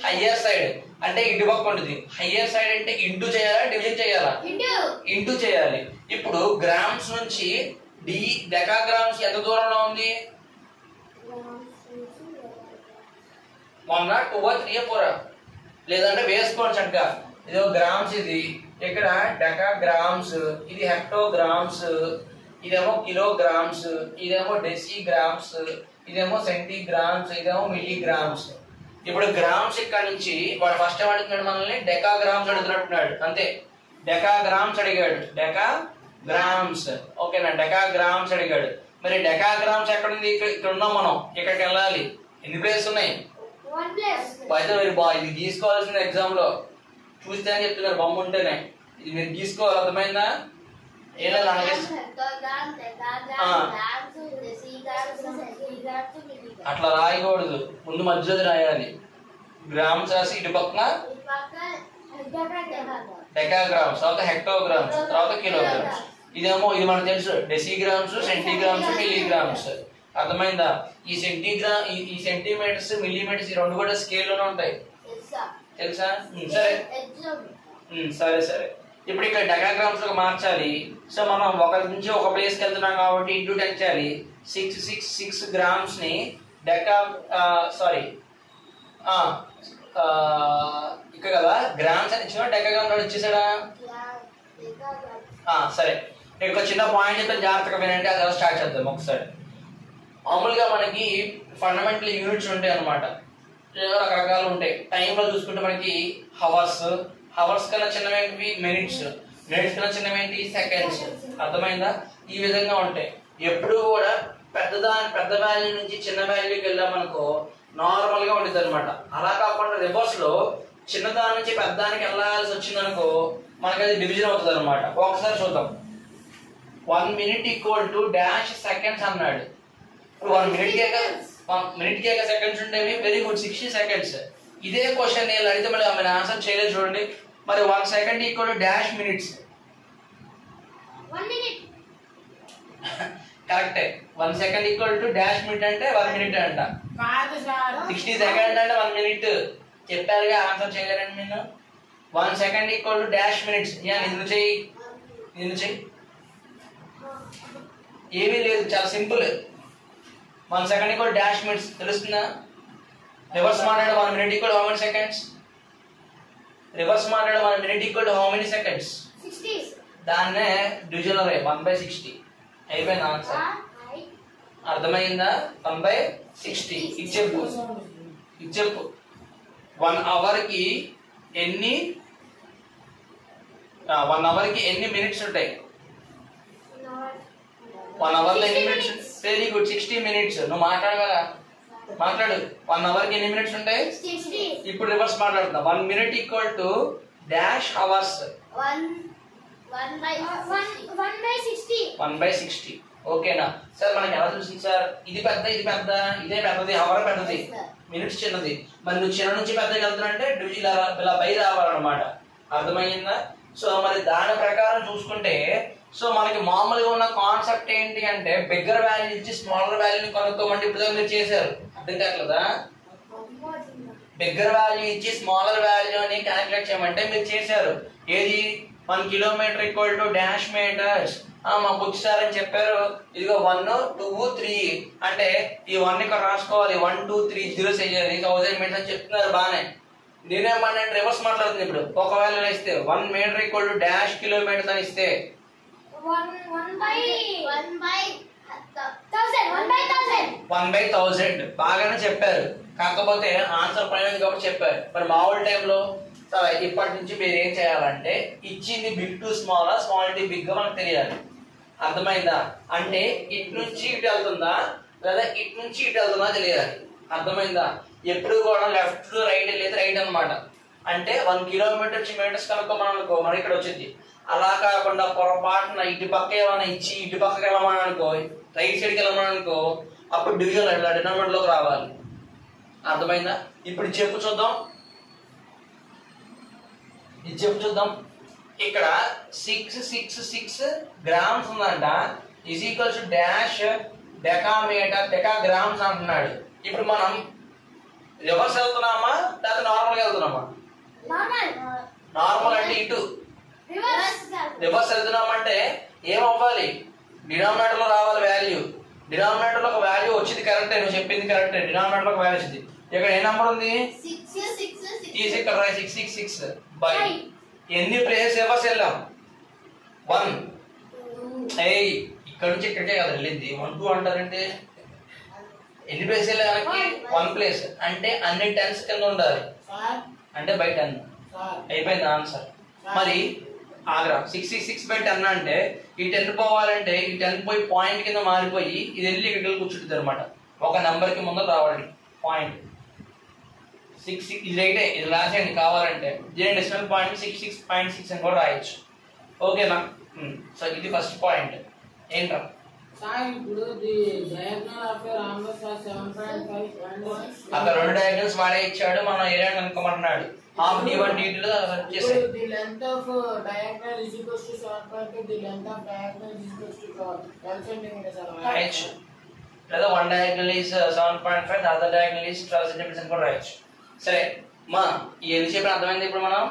Speaker 1: higher side అంటే ఇటు పక్క ఉంటుంది. హయ్యర్ సైడ్ అంటే ఇంటూ చేయాలా డివిజన్ చేయాలా ఇంటూ చేయాలి. ఇప్పుడు గ్రామ్స్ నుంచి డెకాగ్రామ్స్ ఎంత దూరంలో ఉంది 1 2 3 4 లేదంటే వేసుకోవచ్చు అంట. ఇది గ్రామ్స్ ఇది ఇక్కడ డెకాగ్రామ్స్ ఇది హెక్టోగ్రామ్స్ ఇదేమో కిలోగ్రామ్స్ ఇదేమో డెసిగ్రామ్స్ ఇదేమో సెంటీగ్రామ్స్ ఇదేమో మిల్లీగ్రామ్స్. ఇప్పుడు గ్రామ్స్ ఇక్కడ నుంచి వాడు ఫస్ట్ ఏం అడుగుతున్నాడు మనల్ని డెకాగ్రామ్స్ అడుగుతున్నట్టున్నాడు అంతే. డెకాగ్రామ్స్ అడిగాడు డెకాగ్రామ్స్ ఓకేనా డెకాగ్రామ్స్ అడిగాడు. మరి డెకాగ్రామ్స్ ఎక్కడుంది ఇక్కడ ఉన్నాం మనం ఇక్కడికి వెళ్ళాలి. ఎన్ని ప్లేస్ ఉన్నాయి అయితే మీరు ఇది గీసుకోవాల్సింది ఎగ్జామ్ లో చూస్తే అని చెప్తున్నారు బొమ్మ ఉంటేనే ఇది మీరు గీసుకోవాలి అర్థమైందా. ఏదో అట్లా రాయకూడదు ముందు మధ్యలో రాయాలి. గ్రామ్స్ రాసి ఇటు పక్కన డెకాగ్రామ్స్ తర్వాత హెక్టోగ్రామ్స్ తర్వాత కిలోగ్రామ్స్. ఇదేమో ఇది మనకు తెలుసు డెసిగ్రామ్స్ సెంటీగ్రామ్స్ మిల్లీగ్రామ్స్ అర్థమైందా. ఈ సెంటీమీటర్స్ మిల్లీమీటర్స్ ఈ రెండు కూడా స్కేల్ లోనే ఉంటాయి తెలుసా. సరే సరే సరే ఇప్పుడు ఇక్కడ డెకాగ్రామ్స్ లో మార్చాలి. సో మనం ఒక నుంచి ఒక ప్లేస్కి వెళ్తున్నాం కాబట్టి ఇంటూ 10 చేయాలి. 666 గ్రామ్స్ ని ఇక్కడ కదా గ్రామ్స్ అని ఇచ్చిన డెకాగ్రామ్స్ వచ్చేసాడా. సరే ఇక్కడ చిన్న పాయింట్ చెప్తే జాగ్రత్తగా వినండి అది స్టార్ట్ చేద్దాం ఒకసారి. మామూలుగా మనకి ఫండమెంటల్ యూనిట్స్ ఉంటాయి అనమాట, రకరకాలు ఉంటాయి. టైంలో చూసుకుంటే మనకి హవర్స్ కన్నా చిన్నవేంటివి మినిట్స్ కన్నా చిన్నవేంటి సెకండ్స్ అర్థమైందా. ఈ విధంగా ఉంటాయి. ఎప్పుడు కూడా పెద్ద వాల్యూ నుంచి చిన్న వాల్యూకి వెళ్ళామనుకో నార్మల్ గా ఉంటుంది అనమాట. అలా కాకుండా రివర్స్ లో చిన్నదాని నుంచి పెద్దానికి వెళ్ళాల్సి వచ్చిందనుకో మనకి అది డివిజన్ అవుతుంది అనమాట. ఒకసారి చూద్దాం. 1 minute = డాష్ సెకండ్స్ అన్నాడు. ఇప్పుడు 1 minute కి సెకండ్స్ ఉండేవి వెరీ గుడ్ 60 seconds. ఇదే క్వశ్చన్ నేను అడిగితే మళ్ళీ ఆమె ఆన్సర్ చేయలేదు చూడండి. మరి 1 second = డాష్ మినిట్స్ కరెక్టే. 1 second = డాష్ మినిట్ అంటే 1 minute అంట. 60 seconds అంటే 1 minute చెప్పారుగా ఆన్సర్ చేయలేరండి నేను. 1 second = డాష్ మినిట్స్. నిన్ను చెయ్యి ఏమీ లేదు చాలా సింపుల్. 1 second = డాష్ మినిట్స్ తెలుస్తుందా. రివర్స్ మాట్లాడు 1 minute = how many seconds. Reverse మాట్లాడు 1 minute = how many seconds.
Speaker 2: 60.
Speaker 1: దాన్నే డివిజన్ లో 1/60 అయిపోయింది ఆన్సర్. అర్థమైందా 1/60. ఇది చెప్పు 1 hour కి ఎన్ని మినిట్స్ ఉంటాయి. 1 hour లో ఎన్ని మినిట్స్. Very good 60 minutes. నువ్వు మాట్లాడు 1 hour కి ఎన్ని మినిట్స్ ఉంటాయి. ఇప్పుడు రివర్స్ మాట్లాడుతున్నా. 1 minute = డాష్ అవర్స్ 1/60 ఓకేనా. సార్ మనకి ఎలా చూసింది సార్ ఇది పెద్ద ఇదే పెద్దది అవర్ పెద్దది మినిట్స్ చిన్నది. మరి నువ్వు చిన్న నుంచి పెద్దకి వెళ్తున్నా అంటే ఇలా బై రావాలన్నమాట. అర్థమైందా. సో మరి దాని ప్రకారం చూసుకుంటే సో మనకి మామూలుగా ఉన్న కాన్సెప్ట్ ఏంటి అంటే బిగ్గర్ వాల్యూ ఇచ్చి స్మాలర్ వాల్యూని కనుక్కోమంటే ఇప్పుడు మీరు చేశారు అర్థం కావట్లేదా. బిగ్గర్ వాల్యూ ఇచ్చి స్మాలర్ వాల్యూని క్యాలిక్యులేట్ చేయమంటే మీరు చేశారు. ఏది 1 kilometer = డాష్ మీటర్స్. మా బుక్ సార్ అని చెప్పారు. ఇదిగో 1 2 3 అంటే ఈ 1 ఇక్కడ రాసుకోవాలి. 1 2 3 0 చేయాలి 1000 meters అని చెప్తున్నారు బానే. నేనేమన్నా రివర్స్ మాట్లాడుతుంది ఇప్పుడు. ఒకవేళ ఇలా ఇస్తే 1 metre equal to dash kilometres అని ఇస్తే 1/1000 బాగానే చెప్పారు, కాకపోతే ఆన్సర్ పైన కాబట్టి చెప్పారు. మరి మామూలు టైంలో సరే ఇప్పటి నుంచి మీరు ఏం చేయాలంటే ఇచ్చింది big to small, small to big మనకు తెలియాలి. అర్థమైందా? అంటే ఇటు నుంచి ఇటు వెళ్తుందా లేదా ఇటు నుంచి ఇటు వెళ్తుందా తెలియాలి. అర్థమైందా? ఎప్పుడు కూడా లెఫ్ట్ టు రైట్ లేదు రైట్ అనమాట. అంటే 1 కిలోమీటర్ మీటర్స్ కనుక్కోమని అనుకో మనకి ఇక్కడ వచ్చింది. అలా కాకుండా పొరపాటున ఇటు పక్క ఏమైనా ఇచ్చి ఇటు పక్కకి వెళ్ళమని అనుకో, రైట్ సైడ్కి వెళ్ళమని అనుకో, అప్పుడు డివిజన్ ఇట్లా డినామినేటర్ లోకి రావాలి. అర్థమైందా? ఇప్పుడు చెప్పు చూద్దాం. ఇది చెప్పు చూద్దాం. ఇక్కడ 666 గ్రామ్స్ ఉందంట. Is equals to dash decametre decagrams అంటున్నాడు. ఇప్పుడు మనం రివర్స్ వెళ్తున్నామా లేదా నార్మల్గా వెళ్తున్నామా? నార్మల్ అంటే ఇటు. రివర్స్ వెళ్తున్నామంటే ఏమవ్వాలి? డినామినేటర్ లో రావాలి వాల్యూ. డినామినేటర్ లో ఒక వాల్యూ వచ్చింది కరెక్టే, నువ్వు చెప్పింది కరెక్టే. డినామినేటర్ లో ఒక వాల్యూ వచ్చింది. ఇక్కడ ఏ నెంబర్ ఉంది? తీసి ఇక్కడ 666 బై ఎన్ని ప్లేసెస్ రివర్స్ వెళ్ళాం? 1. ఇక్కడ నుంచి ఇక్కడికే కదా వెళ్ళింది. 1 2 అంటారంటే ఎన్ని ప్లేస్ వెళ్ళాలి? 1 ప్లేస్. అంటే అన్ని 10s కింద ఉండాలి, అంటే బై 10 అయిపోయింది ఆన్సర్. మరి ఆగ్రా 666 బై 10 అంటే ఈ 10 పోవాలంటే ఈ 10 పోయి పాయింట్ కింద మారిపోయి ఇది వెళ్ళి ఇక్కడికి కూర్చుంటుంది అనమాట. ఒక నెంబర్ కి ముందు రావాలి పాయింట్. 6 ఇది రైటే, ఇది రాసేయండి కావాలంటే. దీని డెసిమల్ పాయింట్ 66.6 అని కూడా రాయొచ్చు. ఓకేనా? సో ఇది ఫస్ట్ పాయింట్. ఏంట్రా అక్కడ 2 డయాగ్నల్స్ వాడే ఇచ్చాడు, మనం ఏరియా కనుక్కోమంటున్నాడు. హాఫ్ d1 d2 లో వచ్చేసి
Speaker 2: the length of diagonal is equals to 7.2, the length of diagonal is equals to 12 centimeters.
Speaker 1: రాయొచ్చు. లేదా 1 diagonal is 7.5, the other diagonal is 12 centimeters అని కూడా రాయొచ్చు. సరే మా ఏది చెప్పిన అర్థమైంది. ఇప్పుడు మనం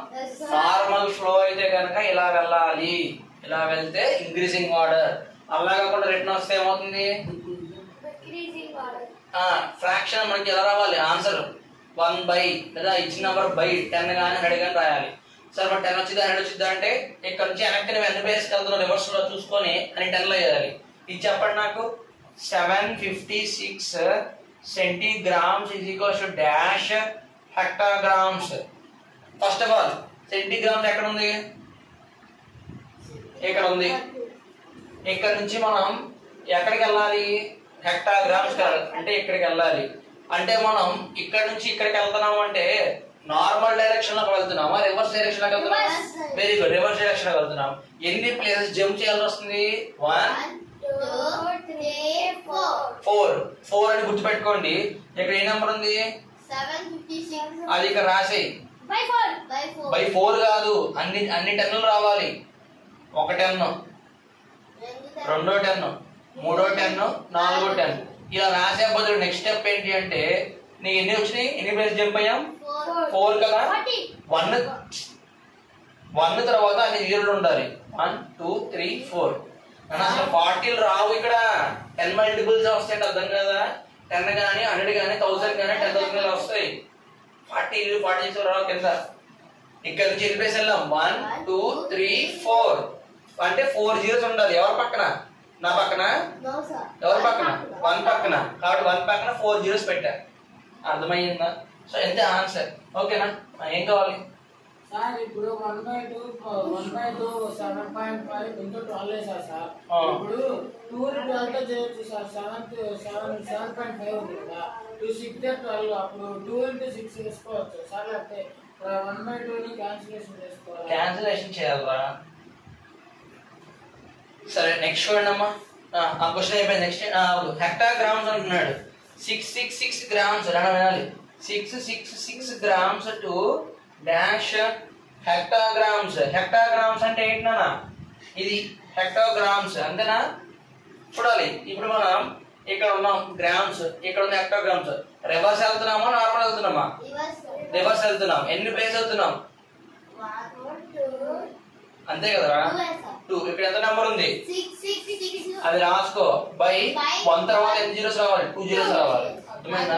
Speaker 1: నార్మల్ ఫ్లో అయితే కనుక ఇలా వెళ్ళాలి, ఇలా వెళ్తే ఇంక్రీజింగ్ ఆర్డర్. అలా కాకుండా రిటర్న్ వస్తే ఏమవుతుంది? ఫ్రాక్షన్ మనకి ఎలా రావాలి? ఆన్సర్ 1 బై లేదా ఇచ్చిన నెంబర్ బై 10 కానీ 100 కానీ రాయాలి. సరే మరి 10 వచ్చిందా 100 వచ్చిందా అంటే ఇక్కడ నుంచి వెనక్కి నువ్వు ఎన్ని ప్లేస్కి వెళ్తున్నావు రివర్స్ లో చూసుకొని అని 10 లో వేయాలి. ఇది చెప్పండి నాకు. 756 centigrams is equals to dash hectograms. First of all centigrams ఎక్కడ ఉంది? ఇక్కడ ఉంది. ఇక్కడ నుంచి మనం ఎక్కడికి వెళ్ళాలి? హెక్టాగ్రామ్స్ అంటే ఇక్కడికి వెళ్ళాలి. అంటే మనం ఇక్కడ నుంచి ఇక్కడికి వెళ్తున్నాము అంటే నార్మల్ డైరెక్షన్ లోకి వెళ్తున్నామా రివర్స్ డైరెక్షన్ లోకి వెళ్తున్నాం? వెరీ గుడ్, రివర్స్ డైరెక్షన్ లోకి వెళ్తున్నాం. ఎన్ని ప్లేసెస్ జంప్ చేయాల్సి వస్తుంది? 1 2 3 4 4 అని గుర్తుపెట్టుకోండి. ఇక్కడ ఏ నెంబర్ ఉంది?
Speaker 3: 756.
Speaker 1: అది ఇక్కడ రాసేయి. బై 4 కాదు, అన్ని 10లు రావాలి. ఒక 10, రెండో 10, మూడో 10, నాలుగో 10 ఇలా రాసే బదులు నెక్స్ట్ స్టెప్ ఏంటి అంటే నీకు ఎన్ని వచ్చినాయి? ఎన్ని ప్లేస్ జంప్ అయ్యాం? 4 కదా. 1 తర్వాత అన్ని 0లు ఉండాలి. 1 2 3 4 అసలు 40లు రావు ఇక్కడ. 10 మల్టిపుల్స్ వస్తాయి. అర్థం కదా? 10 కానీ 100 కానీ 1000 కానీ 10,000 వస్తాయి. 40 రావు కింద. ఇక్కడ నుంచి ఎన్ని ప్లేస్ వెళ్ళాం? 1 2 3 4 అంటే 4 zeros ఉండాలి. ఎవరి పక్కన? నా పక్కన. ఎవరి పక్కన? 1 పక్కన. కాబట్టి 1 పక్కన 4 zeros పెట్టా. అర్థమయ్యిందా? సో ఎంత ఆన్సర్. ఓకేనా? ఏం కావాలి
Speaker 2: సార్? ఇప్పుడు 1/2 7.5 into 12 వేసారు సార్. ఇప్పుడు 2 ని 12 తో చేయొచ్చు సార్. 7.5 ఉంది కదా. 2 6 12 అప్పుడు 2 into 6 వేసుకోవచ్చు సార్. అంటే 1/2 ని క్యాన్సిలేషన్ చేసుకోవాలి.
Speaker 1: క్యాన్సిలేషన్ చేయాలరా? సరే నెక్స్ట్ చూడండి అమ్మా. ఆ క్వశ్చన్ అయిపోయింది. నెక్స్ట్ హెక్టాగ్రామ్స్ అంటున్నాడు. 666 గ్రామ్స్ వినాలి. 666 గ్రామ్స్ టు డాష్ హెక్టాగ్రామ్స్. హెక్టాగ్రామ్స్ అంటే ఏంటన్నా? ఇది హెక్టాగ్రామ్స్ అంతేనా? చూడాలి. ఇప్పుడు మనం ఇక్కడ ఉన్నాం గ్రామ్స్, ఇక్కడ ఉంది హెక్టాగ్రామ్స్. రివర్స్ వెళ్తున్నామా నార్మల్ వెళ్తున్నామా? రివర్స్ వెళ్తున్నాం. ఎన్ని ప్లేస్ వెళ్తున్నాం? అంతే కదరా? 2. ఇక్కడ ఎంత నెంబర్ ఉంది? అది రాసుకో. బై 1 తర్వాత ఎన్ని జీరోస్ రావాలి? 2 zeros రావాలి. అర్థమైందా?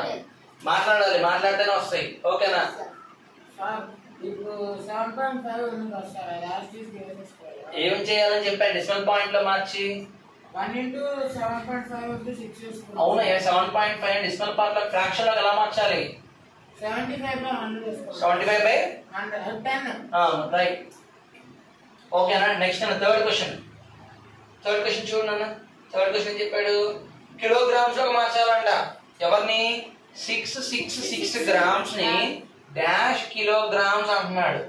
Speaker 1: మాట్లాడాలి, మాట్లాడితేనే వస్తాయి. ఓకేనా?
Speaker 2: సార్ ఇప్పుడు 7.5 ఉంది కదా సార్ అది యాస్టీస్ వేసేసుకోవాలి.
Speaker 1: ఏం చేయాలని చెప్పాను డెసిమల్ పాయింట్ లో మార్చి
Speaker 2: 1 into 7.5 into 6 వేసుకోవాలి.
Speaker 1: అవునా 7.5 డెసిమల్ పాయింట్ లో ఫ్రాక్షన్ లో ఎలా మార్చాలి
Speaker 2: 75/100 వేసుకోవాలి.
Speaker 1: 75/100
Speaker 2: 10.
Speaker 1: రైట్. ఓకేనా. నెక్స్ట్ అన్న థర్డ్ క్వశ్చన్ చూడండి అన్న. థర్డ్ క్వశ్చన్ చెప్పాడు కిలోగ్రామ్స్ లో మార్చాలంట. ఎవరిని 666 గ్రామ్స్ ని డాష్ కిలోగ్రామ్స్ అంటున్నాడు.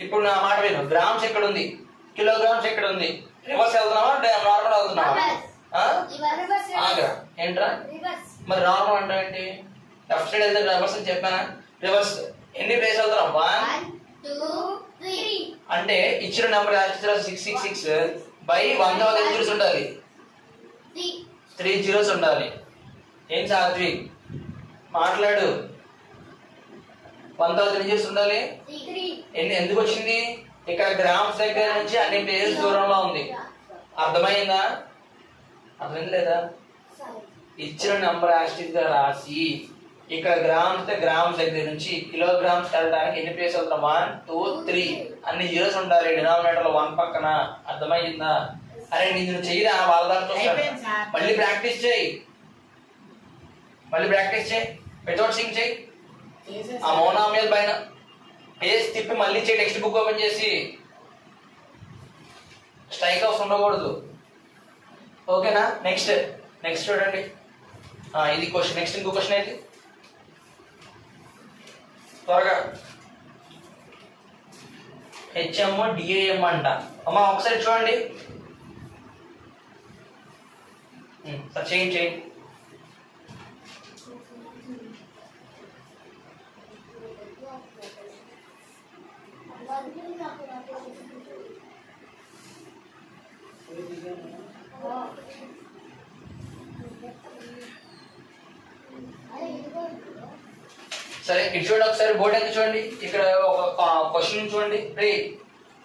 Speaker 1: ఇప్పుడు నా మాట విను. గ్రామ్స్ ఎక్కడ ఉంది, కిలోగ్రామ్స్ ఎక్కడ ఉంది? రివర్స్ వెళ్తున్నావా నార్మల్ వెళ్తున్నావా? ఏంట్రా మరి నార్మల్ అంటే ఏంటి? లెఫ్ట్ సైడ్ వెళ్తే రివర్స్ అని చెప్పానా? రివర్స్ ఎన్ని ప్లేస్ వెళ్తున్నాం? 1
Speaker 3: 2 3
Speaker 1: అంటే ఇచ్చిన నెంబర్ 666 బై 100 ఎన్ని జీరోస్ ఉండాలి? 3 జీరోస్ ఉండాలి. ఏం సాధ్వి మాట్లాడు. 1000 ఎన్ని జీరోస్ ఉండాలి? ఎందుకు వచ్చింది? ఇక్కడ గ్రామ్స్ దగ్గర నుంచి అన్ని ప్లేసెస్ దూరంలో ఉంది. అర్థమైందా? అర్థమైంది లేదా? ఇచ్చిన నెంబర్ యాస్టిక్ గా రాసి ఇక్కడ గ్రామ్స్ దగ్గర నుంచి కిలోగ్రామ్స్ వెళ్ళడానికి ఎన్ని ప్లేస్ వెళ్తాం? 1 2 3 అన్ని జీరోస్ ఉండాలి డినామినేటర్ లో 1 పక్కన. అర్థమైందా? అరే నేను చెయ్యిరా వాళ్ళ దాంట్లో మళ్ళీ ప్రాక్టీస్ చేయి వితౌట్ సింగ్ చేయి. ఆ మౌనా మీద పైన పేజ్ తిప్పి మళ్ళీ చేయి. టెక్స్ట్ బుక్ ఓపెన్ చేసి స్ట్రైక్ ఆఫ్ ఉండకూడదు. ఓకేనా. నెక్స్ట్ చూడండి. ఇది క్వశ్చన్. నెక్స్ట్ ఇంకో క్వశ్చన్ అయితే త్వరగా హెచ్ఎం డిఏఎం అంట. అమ్మా ఒకసారి చూడండి. చేయండి. సరే ఇటు చూడండి ఒకసారి. బోర్డు ఎంత చూడండి. ఇక్కడ ఒక క్వశ్చన్ చూడండి.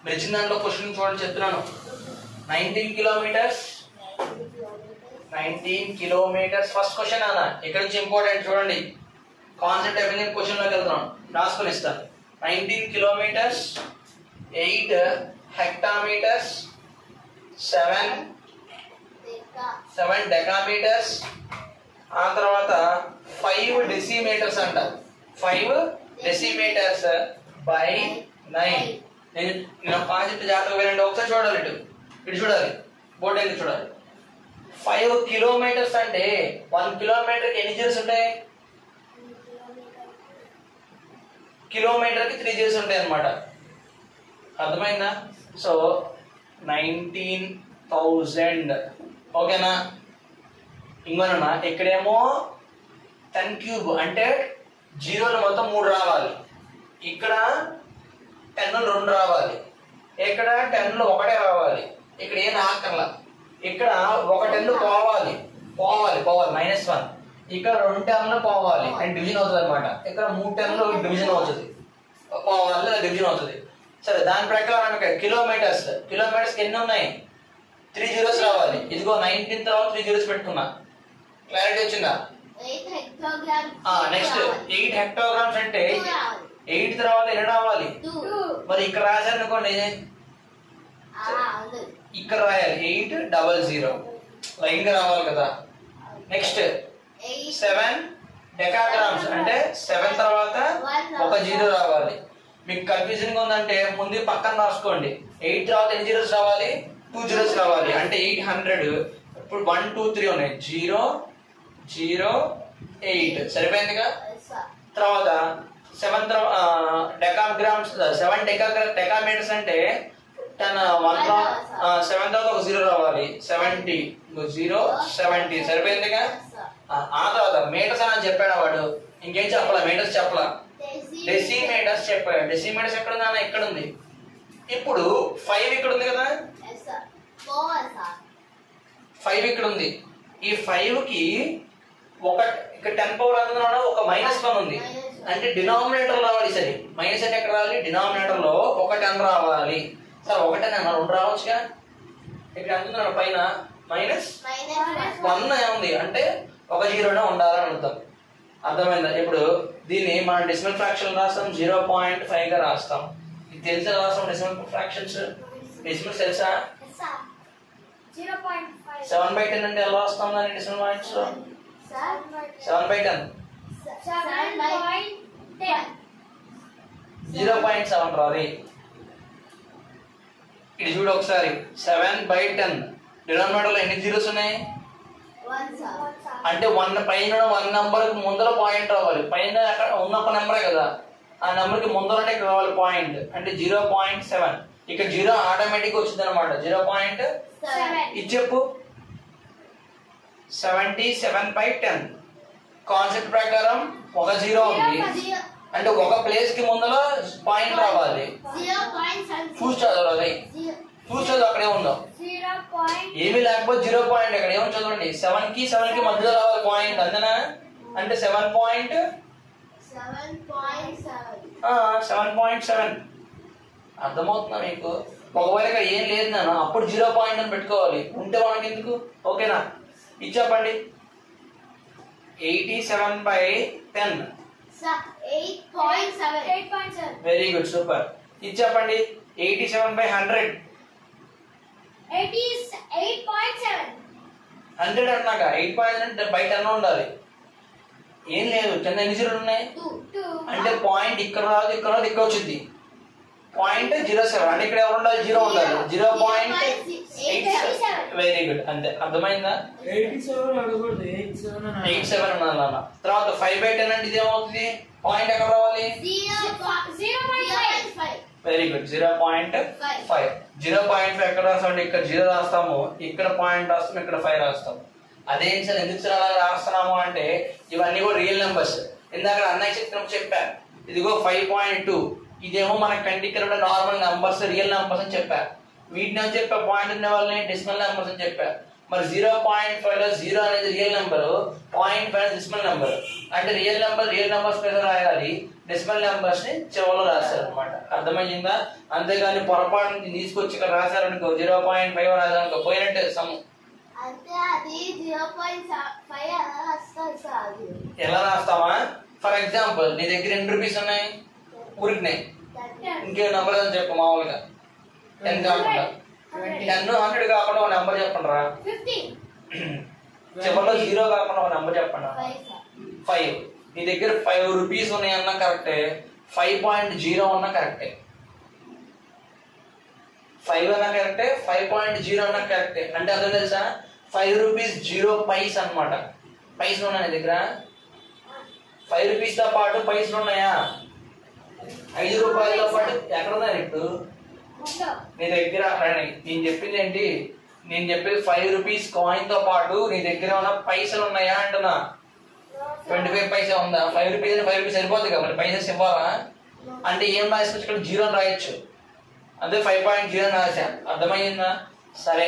Speaker 1: మీరు ఇచ్చిన దాంట్లో క్వశ్చన్ చూడండి చెప్తున్నాను. 19 కిలోమీటర్స్ ఫస్ట్ క్వశ్చన్ అన్న. ఇక్కడ నుంచి ఇంపార్టెంట్ చూడండి. కాన్సెప్ట్ అయిపోయింది. క్వశ్చన్ లోకి వెళ్తున్నాం. రాసుకొని ఇస్తాను. 19 కిలోమీటర్స్ 8 హెక్టామీటర్స్ 7 డెకామీటర్స్ ఆ తర్వాత 5 డెసిమీటర్స్ అంట. 5 డెసిమీటర్స్ బై 9. నేను కాన్సెప్ట్ జాగ్రత్తగా వినండి. ఒకసారి చూడాలి. ఇటు చూడాలి. బోర్డు ఎందుకు చూడాలి. 5 కిలోమీటర్స్ అంటే 1 కిలోమీటర్కి ఎన్ని జీరోస్ ఉంటాయి? కిలోమీటర్కి 3 జీరోస్ ఉంటాయి అన్నమాట. అర్థమైందా? సో 19,000. ఓకేనా. ఇంకోనన్నా ఇక్కడేమో 10 క్యూబ్ అంటే జీరోలు మొత్తం 3 రావాలి. ఇక్కడ 10 2 రావాలి. ఇక్కడ 10 1 రావాలి. ఇక్కడ ఏం రాకర్లా. ఇక్కడ 1 10 పోవాలి -1. ఇక్కడ 2 10 పోవాలి అండ్ డివిజన్ అవుతుంది అనమాట. ఇక్కడ 3 10 డివిజన్ అవుతుంది పోవాలి, డివిజన్ అవుతుంది. సరే దాని ప్రకారం కిలోమీటర్స్ ఎన్ని ఉన్నాయి? 3 జీరోస్ రావాలి. ఇదిగో 19 తర్వాత 3 జీరోస్ పెట్టుకున్నా. క్లారిటీ వచ్చిందా? నెక్స్ట్ 8 హెక్టోగ్రామ్స్ అంటే 8 తర్వాత ఎన్ని రావాలి? మరి ఇక్కడ రాశారు అనుకోండి. ఇక్కడ రాయాలి 800 లైన్ గా రావాలి కదా. నెక్స్ట్ 7 డెకాగ్రామ్స్ అంటే 7 తర్వాత 1 జీరో రావాలి. మీకు కన్ఫ్యూజన్ గా ఉందంటే ముందు పక్కన రాసుకోండి. 8 తర్వాత ఎన్ని జీరోస్ రావాలి? 2 జీరోస్ రావాలి. అంటే 800. ఇప్పుడు 1 2 3 ఉన్నాయి. 0 0 8 సరిపోయిందిగా. తర్వాత 7 డెకాగ్రామ్స్ 7 డెకామీటర్స్ అంటే 10 7 తర్వాత 1 జీరో రావాలి. 70 0 70 సరిపోయిందిగా. ఆ తర్వాత మీటర్స్ అని చెప్పాడు వాడు. ఇంకేం చెప్పాలా? మీటర్స్ చెప్పాలా? డెసిమీటర్స్ చెప్పాడు. డెసిమీటర్స్ ఎక్కడ ఉందా? ఇక్కడ ఉంది. ఇప్పుడు 5 ఇక్కడ ఉంది కదా. 5 ఇక్కడ ఉంది. ఈ 5 కి ఇక్కడ 10 పవర్ అందులో ఒక -1 ఉంది. అంటే డినామినేటర్ రావాలి. సరే మైనస్ అంటే ఎక్కడ రావాలి? డినామినేటర్ లో 1 10 రావాలి. సార్ 1 10 2 రావచ్చుగా. ఇక్కడ అందులో పైన -1 ఉంది. అంటే 1 జీరోనే ఉండాలని అర్థం. అర్థమైందా? ఇప్పుడు దీన్ని మనం డెసిమల్ ఫ్రాక్షన్ రాస్తాం 0.5 గా రాస్తాం. ఇది తెలుసా రాస్తాం డెసిమల్ ఫ్రాక్షన్స్? డెసిమల్ తెలుసా? 7/10 అంటే ఎలా వస్తాం దాన్ని డెసిమల్ పాయింట్స్ లో? 7/10 0.7 రాది. ఇది చూడు ఒకసారి 7/10 డినామినేటర్ లో ఎన్ని జీరోస్ ఉన్నాయి? అంటే 1 పైన 1 నంబర్ ముందర పాయింట్ రావాలి. పైన అక్కడ ఉన్న ఒక నెంబరే కదా, ఆ నెంబర్ కి ముందరనే ఇక్కడ రావాలి పాయింట్. అంటే 0.7. ఇక్కడ 0 ఆటోమేటిక్ వచ్చింది అనమాట. 0.7 ఇది చెప్పు. 77/10 కాన్సెప్ట్ ప్రకారం ఒక 0 ఉంది అంటే ఒక ప్లేస్ కి ముందర పాయింట్ రావాలి. ఫుల్ చదవాలి. ఫుల్ చదువు అక్కడే ఉందాం. ఏమీ లేకపోతే 0 పాయింట్ అక్కడ ఏమో చదవండి. 7 కి 7 కి మధ్యలో రావాలి పాయింట్. అంతేనా? అంటే 7.7 అర్థమవుతుందా మీకు? ఒకవేళ ఇక్కడ ఏం లేదు నాన్న అప్పుడు 0 పాయింట్ అని పెట్టుకోవాలి. ఉంటే మనకి ఎందుకు? ఓకేనా? ఇది చెప్పండి. 87/10 వెరీ గుడ్, సూపర్. ఇది చెప్పండి. 87/100 100 అన్నాక 8.10 ఉండాలి. ఏం లేదు, కింద ఎన్ని జీరోలు ఉన్నాయి అంటే పాయింట్ ఇక్కడ రాదు, ఇక్కడ రాదు, ఇక్కడ వచ్చింది పాయింట్ 07. అంటే ఇక్కడ ఎవరు ఉండాలి? 0 ఉండాలి. 0.87 వెరీ గుడ్. అంతే, అర్థమైందా? 87 అన్నారు నాన్న. తర్వాత 5/10 అంటే ఇది ఏమవుతుంది? పాయింట్ ఎక్కడ రావాలి? Very good, 0.5. 0.5 ఎక్కడ రాస్తాం? ఇక్కడ 0 రాస్తాము, ఇక్కడ పాయింట్ రాస్తాము, ఇక్కడ 5 రాస్తాము. అదేంటి సార్ ఎందుకు అలా రాస్తున్నాము అంటే ఇవన్నీ కూడా రియల్ నెంబర్స్. ఇందాక అన్నయ్య చెప్పినప్పుడు చెప్పారు. ఇదిగో 5.2 ఇదేమో మన కంటికి నార్మల్ నెంబర్స్, రియల్ నెంబర్స్ అని చెప్పారు. వీటిని ఏమని చెప్పా? పాయింట్ ఉన్న వాళ్ళని డెసిమల్ నెంబర్స్ అని చెప్పారు. మరి 0.5 లో 0 అనేది రియల్ నెంబర్, 0.5 డెసిమల్ నెంబర్. అంటే రియల్ నెంబర్స్ మీద రాయాలి, డెసిమల్ నెంబర్స్ ని చివరిలో రాశారు అనమాట. అర్థమైందా? అంతేగాని పొరపాటు తీసుకొచ్చి ఇక్కడ రాశారనుకో 0.5 రాశారనుకో పోయినట్టే సమ్. ఎలా రాస్తావా? ఫర్ ఎగ్జాంపుల్ నీ దగ్గర ఎన్ని రూపీస్ ఉన్నాయి? ఊరికినాయి. ఇంకే నెంబర్ అని చెప్పు మామూలుగా. 10 కాకుండా 10, 100 కాకుండా ఒక నెంబర్ చెప్పండి రా. చివరిలో 0 కాకుండా ఒక నెంబర్ చెప్పండి. 5. నీ దగ్గర 5 రూపీస్ ఉన్నాయి అన్నా కరెక్టే, 5.0 అన్నా కరెక్టే. 5 అన్నా కరెక్టే, 5.0 అన్నా కరెక్టే. అంటే అర్థం తెలుసా? 5 రూపీస్ 0 పైస్ అనమాట. పైసలు ఉన్నాయి నీ దగ్గర? 5 రూపీస్ తో పాటు పైసలు ఉన్నాయా? 5 రూపాయలతో పాటు ఎక్కడ ఉన్నాయి ఇప్పుడు నీ దగ్గర? నేను చెప్పింది ఏంటి? నేను చెప్పేది 5 రూపీస్ కాయిన్ తో పాటు నీ దగ్గర ఉన్న పైసలు ఉన్నాయా అంటున్నా. 25 పైసా ఉందా? 5 రూపీస్ అంటే 5 రూపీస్ సరిపోతుంది కదా, మరి పైసలు ఇవ్వాలా? అంటే ఏం రాసుకోవచ్చు? ఇక్కడ 0 అని రాయొచ్చు. అదే 5.0 అని రాసా. అర్థమైందా? సరే,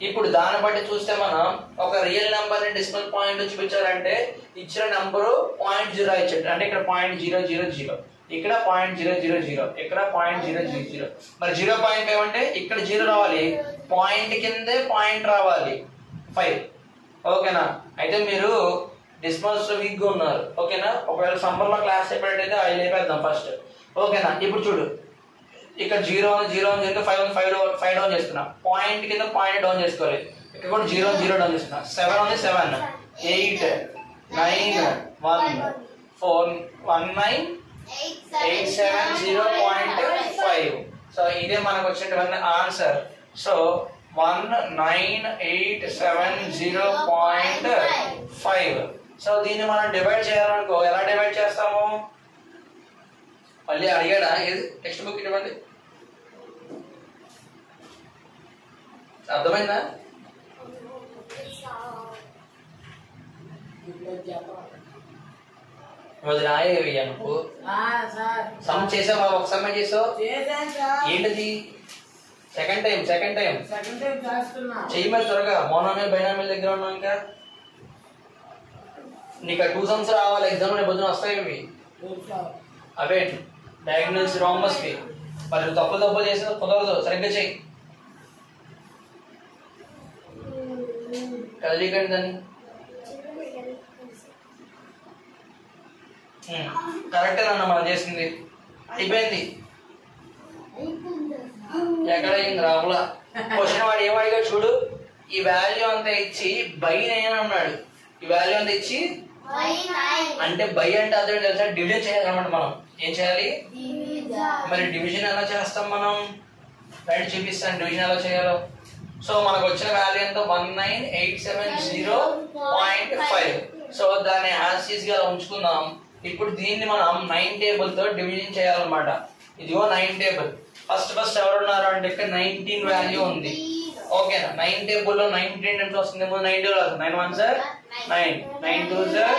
Speaker 1: ఇప్పుడు దాన్ని బట్టి చూస్తే మనం ఒక రియల్ నెంబర్ ని డెసిమల్ పాయింట్ చూపించాలంటే ఇచ్చిన నెంబరు 0.0 ఇచ్చాడు. అంటే ఇక్కడ 0.000, ఇక్కడ 0.000, ఇక్కడ 0.000. మరి 0.5 అంటే ఇక్కడ 0 రావాలి, పాయింట్ కిందే పాయింట్ రావాలి 5. ఓకేనా? అయితే మీరు డెసిమల్స్ వీక్ గా ఉన్నారు. ఓకేనా? ఒకవేళ సమ్మర్ లో క్లాస్ చెప్పేటైతే అవి లేపేద్దాం ఫస్ట్. ఓకేనా? ఇప్పుడు చూడు, ఇక్కడ 0 0 5 డౌన్ చేస్తున్నా, పాయింట్ కింద పాయింట్ డౌన్ చేసుకోవాలి. ఇక్కడ కూడా 0 డౌన్ చేస్తున్నా. 7 ఉంది, 7 8 9 1 4 1 9 870.5. సో ఇదే మనకు వచ్చినటువంటి ఆన్సర్. సో 1987.5. సో దీన్ని మనం డివైడ్ చేయాలనుకో ఎలా డివైడ్ చేస్తాము? మళ్ళీ అడిగాడా? ఏది టెక్స్ట్ బుక్ ఇవ్వండి. అర్థమైందా? రాయేవయ్యా నువ్వు సమ్ చేసావా? ఒక సమ్ చేసావు. ఏంటది? సెకండ్ టైం చెయ్యి మరి త్వరగా. మోనామిల్ బైనామిల్ దగ్గర ఉన్నావు. ఇంకా నీకు 2 సమ్స్ రావాలి ఎగ్జామ్ లో. పొద్దున వస్తాయి ఇవి. అవే డయాగ్నల్స్ రాంబస్ కి. మరి తప్పు చేసిన కుదరదు, సరిగ్గా చెయ్యి. కదలికండి దాన్ని. కరెక్టే అన్న మనం చేసింది అయిపోయింది. ఎక్కడ అయింది రాములా క్వశ్చన్ వాడు ఏమడిగా చూడు, ఈ వాల్యూ అంతా ఇచ్చి బై 9 అన్నాడు. ఈ వాల్యూ అంతా ఇచ్చి అంటే బై అంటే అదే తెలుసా, డివిజన్ చేయాలన్నమాట. మనం ఏం చేయాలి మరి, డివిజన్ ఎలా చేస్తాం మనం, రైట్ చూపిస్తాను డివిజన్ ఎలా చేయాలో. సో మనకు వచ్చిన వాల్యూ ఎంత 19870.5. సో దాన్ని యాసిస్ గా ఉంచుకుందాం. ఇప్పుడు దీన్ని మనం 9 టేబుల్ తో డివిజన్ చేయాలన్నమాట. ఇదిగో 9 టేబుల్. ఫస్ట్ ఎవరున్నారు అంటే ఇక్కడ 19 వాల్యూ ఉంది. ఓకేనా, 9 టేబుల్ లో 19 ఎంత వస్తుంది, 9 table 9 1 sir 9, 9 2 sir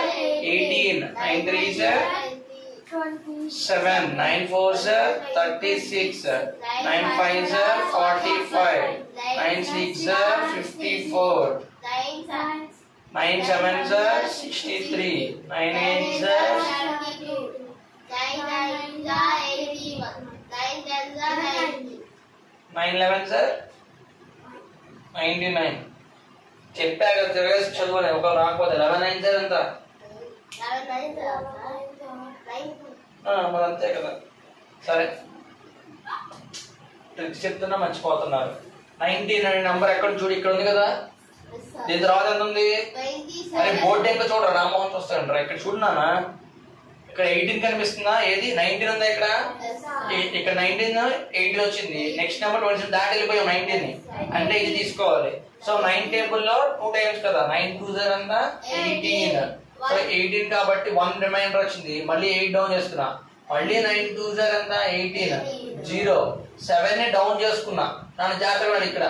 Speaker 1: 18, 9 3 sir 7, 9 4 sir 36, 9 5 sir 45, 9 6 sir 54, 9 7 sir 63, 9 8 sir 9 11 sir 99. చెప్పా కదా తిరగేసి చదువులే, ఒక రాకపోతే 11 9 సార్ ఎంత మరి అంతే కదా. సరే ట్రిక్స్ చెప్తున్నా మర్చిపోతున్నారు. 19 అనే నంబర్ ఎక్కడ చూడు, ఇక్కడ ఉంది కదా. దీని తర్వాత ఎంత ఉంది, అరే బోర్డు ఇంకా చూడరా, రామ్మోహన్ చూస్తాడంటారా. ఇక్కడ చూడనా, ఇక్కడ 18 కనిపిస్తుందా, ఏది 19 ఉందా ఇక్కడ, ఇక్కడ 19 18 వచ్చింది. నెక్స్ట్ నెంబర్ 27 దాటి వెళ్ళిపోయాం 19 అంటే ఇది తీసుకోవాలి. సో 9 టేబుల్ లో 2 టైమ్స్ కదా, 9 2 సార్ అంతా 18. సో 18 కాబట్టి 1 రిమైండర్ వచ్చింది, మళ్ళీ 8 డౌన్ చేసుకున్నా, మళ్ళీ 9 2 సార్ అంతా 18 0 7 ని డౌన్ చేసుకున్నా. నన్ను జాగ్రత్తగా వినాలి, ఇక్కడ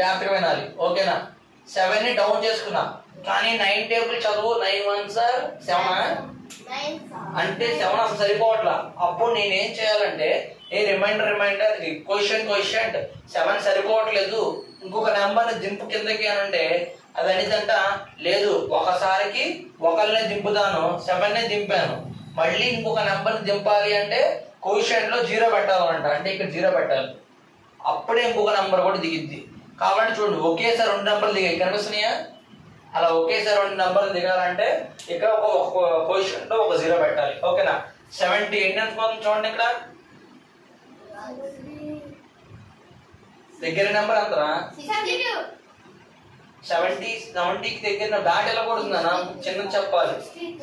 Speaker 1: జాగ్రత్తగా వినాలి ఓకేనా. 7 ని డౌన్ చేసుకున్నా, కానీ 9 టేబుల్ చదువు 9 1 సార్ 7 అంటే 7 అసలు సరిపోవట్లా. అప్పుడు నేనేం చేయాలంటే రిమైండర్ క్వశ్చన్ 7 సరిపోవట్లేదు, ఇంకొక నెంబర్ దింపు కిందకి అని అంటే అది అనిదంట లేదు, ఒకసారికి ఒకరిని దింపుతాను 7 ని దింపాను, మళ్ళీ ఇంకొక నెంబర్ దింపాలి అంటే క్వశ్చన్ లో 0 పెట్టాలంట, అంటే ఇక్కడ 0 పెట్టాలి, అప్పుడే ఇంకొక నెంబర్ కూడా దిగిద్ది. కాబట్టి చూడండి ఒకేసారి 2 నెంబర్లు దిగాయి కనిపిస్తున్నాయా, అలా ఒకేసారి 2 నెంబర్లు దిగాలంటే ఇక్కడ ఒక పొజిషన్ లో ఒక 0 పెట్టాలి ఓకేనా. 70 ఎన్ని ఎంత పోతుంది చూడండి, ఇక్కడ దగ్గర నెంబర్ ఎంతరా 70 కి దగ్గర డాట్ ఎలా కొడుతుందన్నా చిన్న చెప్పాలి.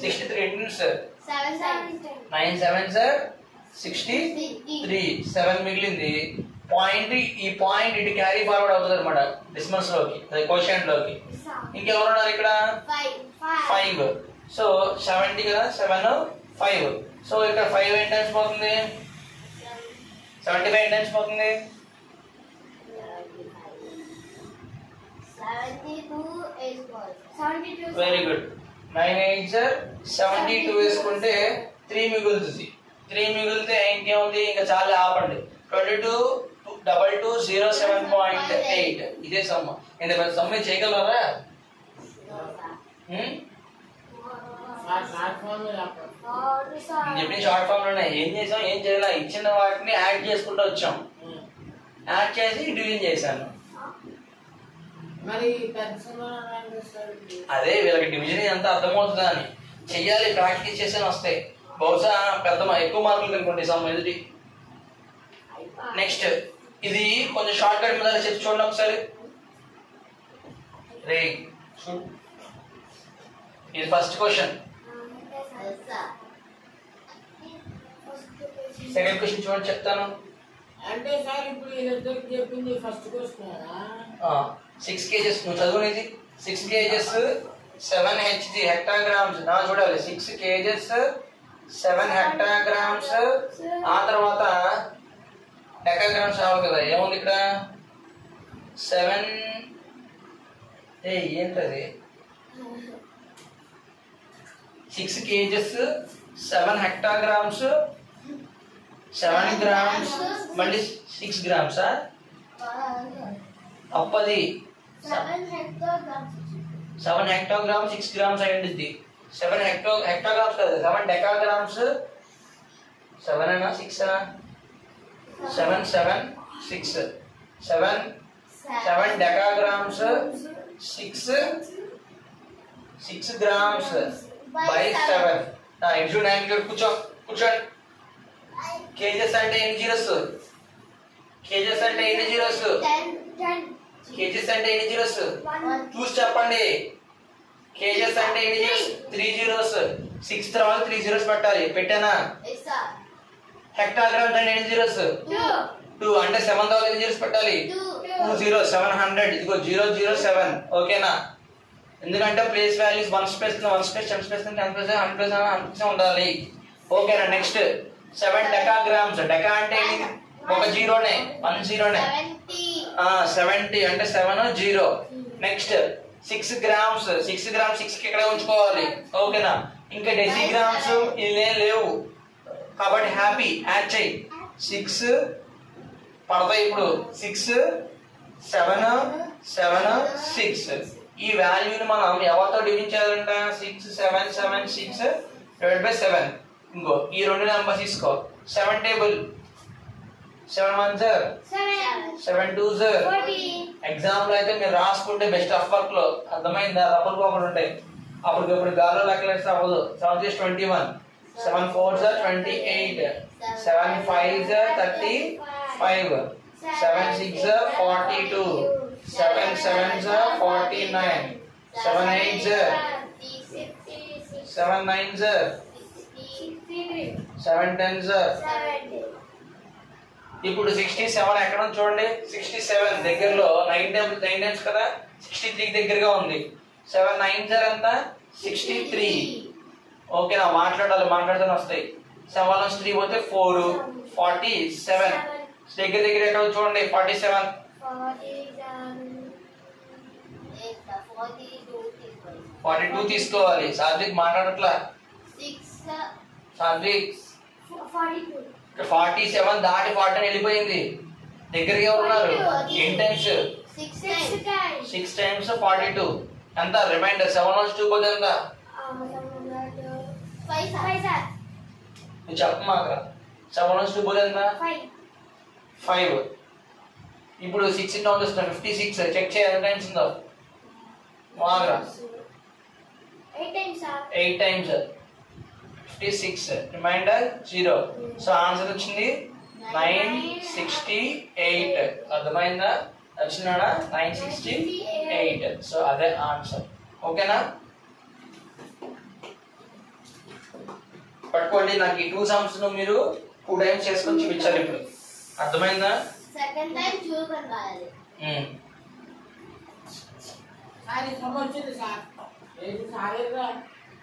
Speaker 1: 63 ఎన్ని సార్ 9 7 సార్ 63, 7 మిగిలింది. పాయింట్ ఈ పాయింట్ ఇటు క్యారీ ఫార్వర్డ్ అవుతుంది అనమాట డిస్మల్స్ లోకి, క్వశ్చన్ లోకి. ఇంకెవరున్నారు ఇక్కడ 5. సో 70 కదా 7 5. సో ఇక్కడ 5 ఎన్ని టైమ్స్ పోతుంది, 75 ఎన్ని టైమ్స్ పోతుంది,
Speaker 3: 72.
Speaker 1: Very good. 9 8 సార్ 72 వేసుకుంటే 3 మిగులుతుంది. 3 మిగిలితే ఇంకేముంది, ఇంకా చాలా ఆపండి. 22,207.8 ఇదే సమ్మ. ఇంత పెద్ద సమ్మ చేయగలరా, చెప్పిన షార్ట్ ఫామ్ లోనే ఏం చేసాం ఏం చేయాలి, ఇచ్చిన వాటిని యాడ్ చేసుకుంటూ వచ్చాం, యాడ్ చేసి డివిజన్ చేశాను. అదే వీళ్ళకి డివిజన్ ఎంత అర్థమవుతుందా అని చెయ్యాలి, ప్రాక్టీస్ చేసాను వస్తాయి. బహుశా పెద్ద ఎక్కువ మార్కులు కనుకోండి సమ్ ఎదుటి. నెక్స్ట్ ఇది కొంచెం షార్ట్ కట్ మీద చెప్పి చూడండి ఒకసారి. రే చూడు, ఇది ఫస్ట్ క్వశ్చన్. సెకండ్ క్వశ్చన్ చూడండి చెప్తాను.
Speaker 2: అంటే సార్ ఇప్పుడు వీళ్ళిద్దరికి చెప్పింది ఫస్ట్ క్వశ్చన్
Speaker 1: 6 kgs నువ్వు చదువునేది 6 kgs 7 hg హెక్టాగ్రామ్స్ నా చూడాలి. 6 kgs 7 హెక్టాగ్రామ్స్, ఆ తర్వాత డెకాగ్రామ్స్ రావాలి కదా, ఏముంది ఇక్కడ 7 ఏంటది 6 kgs 7 హెక్టాగ్రామ్స్ 7 గ్రామ్స్ మళ్ళీ 6 గ్రామ్సా అప్పది 7 హెక్టాగ్రామ్స్ 6 గ్రామ్స్ అయ్యింది. 7 హెక్టాగ్రామ్స్ కదా, 7 డెకాగ్రామ్స్ 7 అనా 6 అనా 7 7 6 7 డెకాగ్రామ్స్ 6 గ్రామ్స్ బై 7 ఇంటూ 9 కూర్చోండి. కేజెస్ అంటే ఎన్ని జీరోస్? కేజెస్ అంటే ఎన్ని జీరోస్?
Speaker 3: 10.
Speaker 1: కేజెస్ అంటే ఎన్ని జీరోస్? చూసి చెప్పండి. కేజెస్ అంటే ఎన్ని జీరోస్? 3 జీరోస్. 6 తర్వాత 3 జీరోస్ పెట్టాలి. పెట్టానా?
Speaker 3: Yes, sir.
Speaker 1: హెక్టాగ్రామ్స్ అంటే ఎన్ని జీరోస్? 2. అంటే 7 తర్వాత ఎన్ని జీరోస్ పెట్టాలి? 2 జీరోస్. 700. ఇదిగో 007. ఓకేనా? ఎందుకంటే place values 1 space 10 space 10 place 100 ఉండాలి. ఓకేనా? నెక్స్ట్ 7 డెకాగ్రామ్స్. డెకా అంటే ఏంటి? ఒక జీరోనే, 1 జీరోనే. 70 అంటే 7 0. Next 6 grams. 6 గ్రామ్స్ 6 కి ఇక్కడ ఉంచుకోవాలి. ఓకేనా? ఇంకా డెసిగ్రామ్స్ ఇవే లేవు కాబట్టి హ్యాపీ యాడ్ చేయి. 6 పడతాయి ఇప్పుడు. 6 7 7 6. ఈ వాల్యూని మనం ఎవరితో డివిజన్ చేయాలంట? 6 7 7 6 డివైడ్ బై 7. ఇంకో ఈ రెండు నెంబర్స్ తీసుకో. 7 టేబుల్ 7 1 7 2 ఎగ్జామ్ లో అయితే మీరు రాసుకుంటే బెస్ట్ ఆఫ్ వర్క్ లో అర్థమైందా? రబ్బర్ పోకుండా ఉంటాయి. అప్పుడు గాల్లో లెక్కలేస్తే అవ్వదు. 7 6 21 7 4 28 7 5 35 7 6 42 7 7 49 7 8 7 9 7 10. ఇప్పుడు 67 ఎక్కడ ఉంది చూడండి. 67 దగ్గరలో 9 టైమ్స్ కదా, 63 దగ్గరగా ఉంది. 7 9 ఎంత? 63. ఓకేనా? మాట్లాడితేనే వస్తాయి. 7 నుంచి 3 పోతే 4 47. దగ్గర ఎక్కడ చూడండి. 47 42 తీసుకోవాలి. సాత్విక్ మాట్లాడట్లా. సాత్విక్ 47 దాటి 40 వెళ్ళిపోయింది. దగ్గరగా ఉన్నారు. 8 టైమ్స్ 6 టైమ్స్ 42 ఎంత? రిమైండర్ 7 నుంచి 2 పోతే ఎంత? నువ్వు చెప్పమాక. 7 నుంచి 2 పోతే ఎంత? 5. ఇప్పుడు 6 ఇంటూ వస్తుంది 56. చెక్ చేయాలి ఎంత టైమ్స్ ఉందో. మాగా 8 టైమ్స్ 56. రిమైండర్ 0. సో ఆన్సర్ వచ్చింది 968. అర్థమైందా? వచ్చిందా? 968. సో అదే ఆన్సర్. ఓకేనా? పట్టుకోండి. నాకు ఈ 2 సమ్స్ మీరు 2 టైమ్స్ చేసుకొని చూపించాలి ఇప్పుడు. అర్థమైందా?
Speaker 3: సెకండ్ టైం చూడాలి.
Speaker 2: సార్ ఈ సమ్ వచ్చింది సార్. ఏంటి సార్?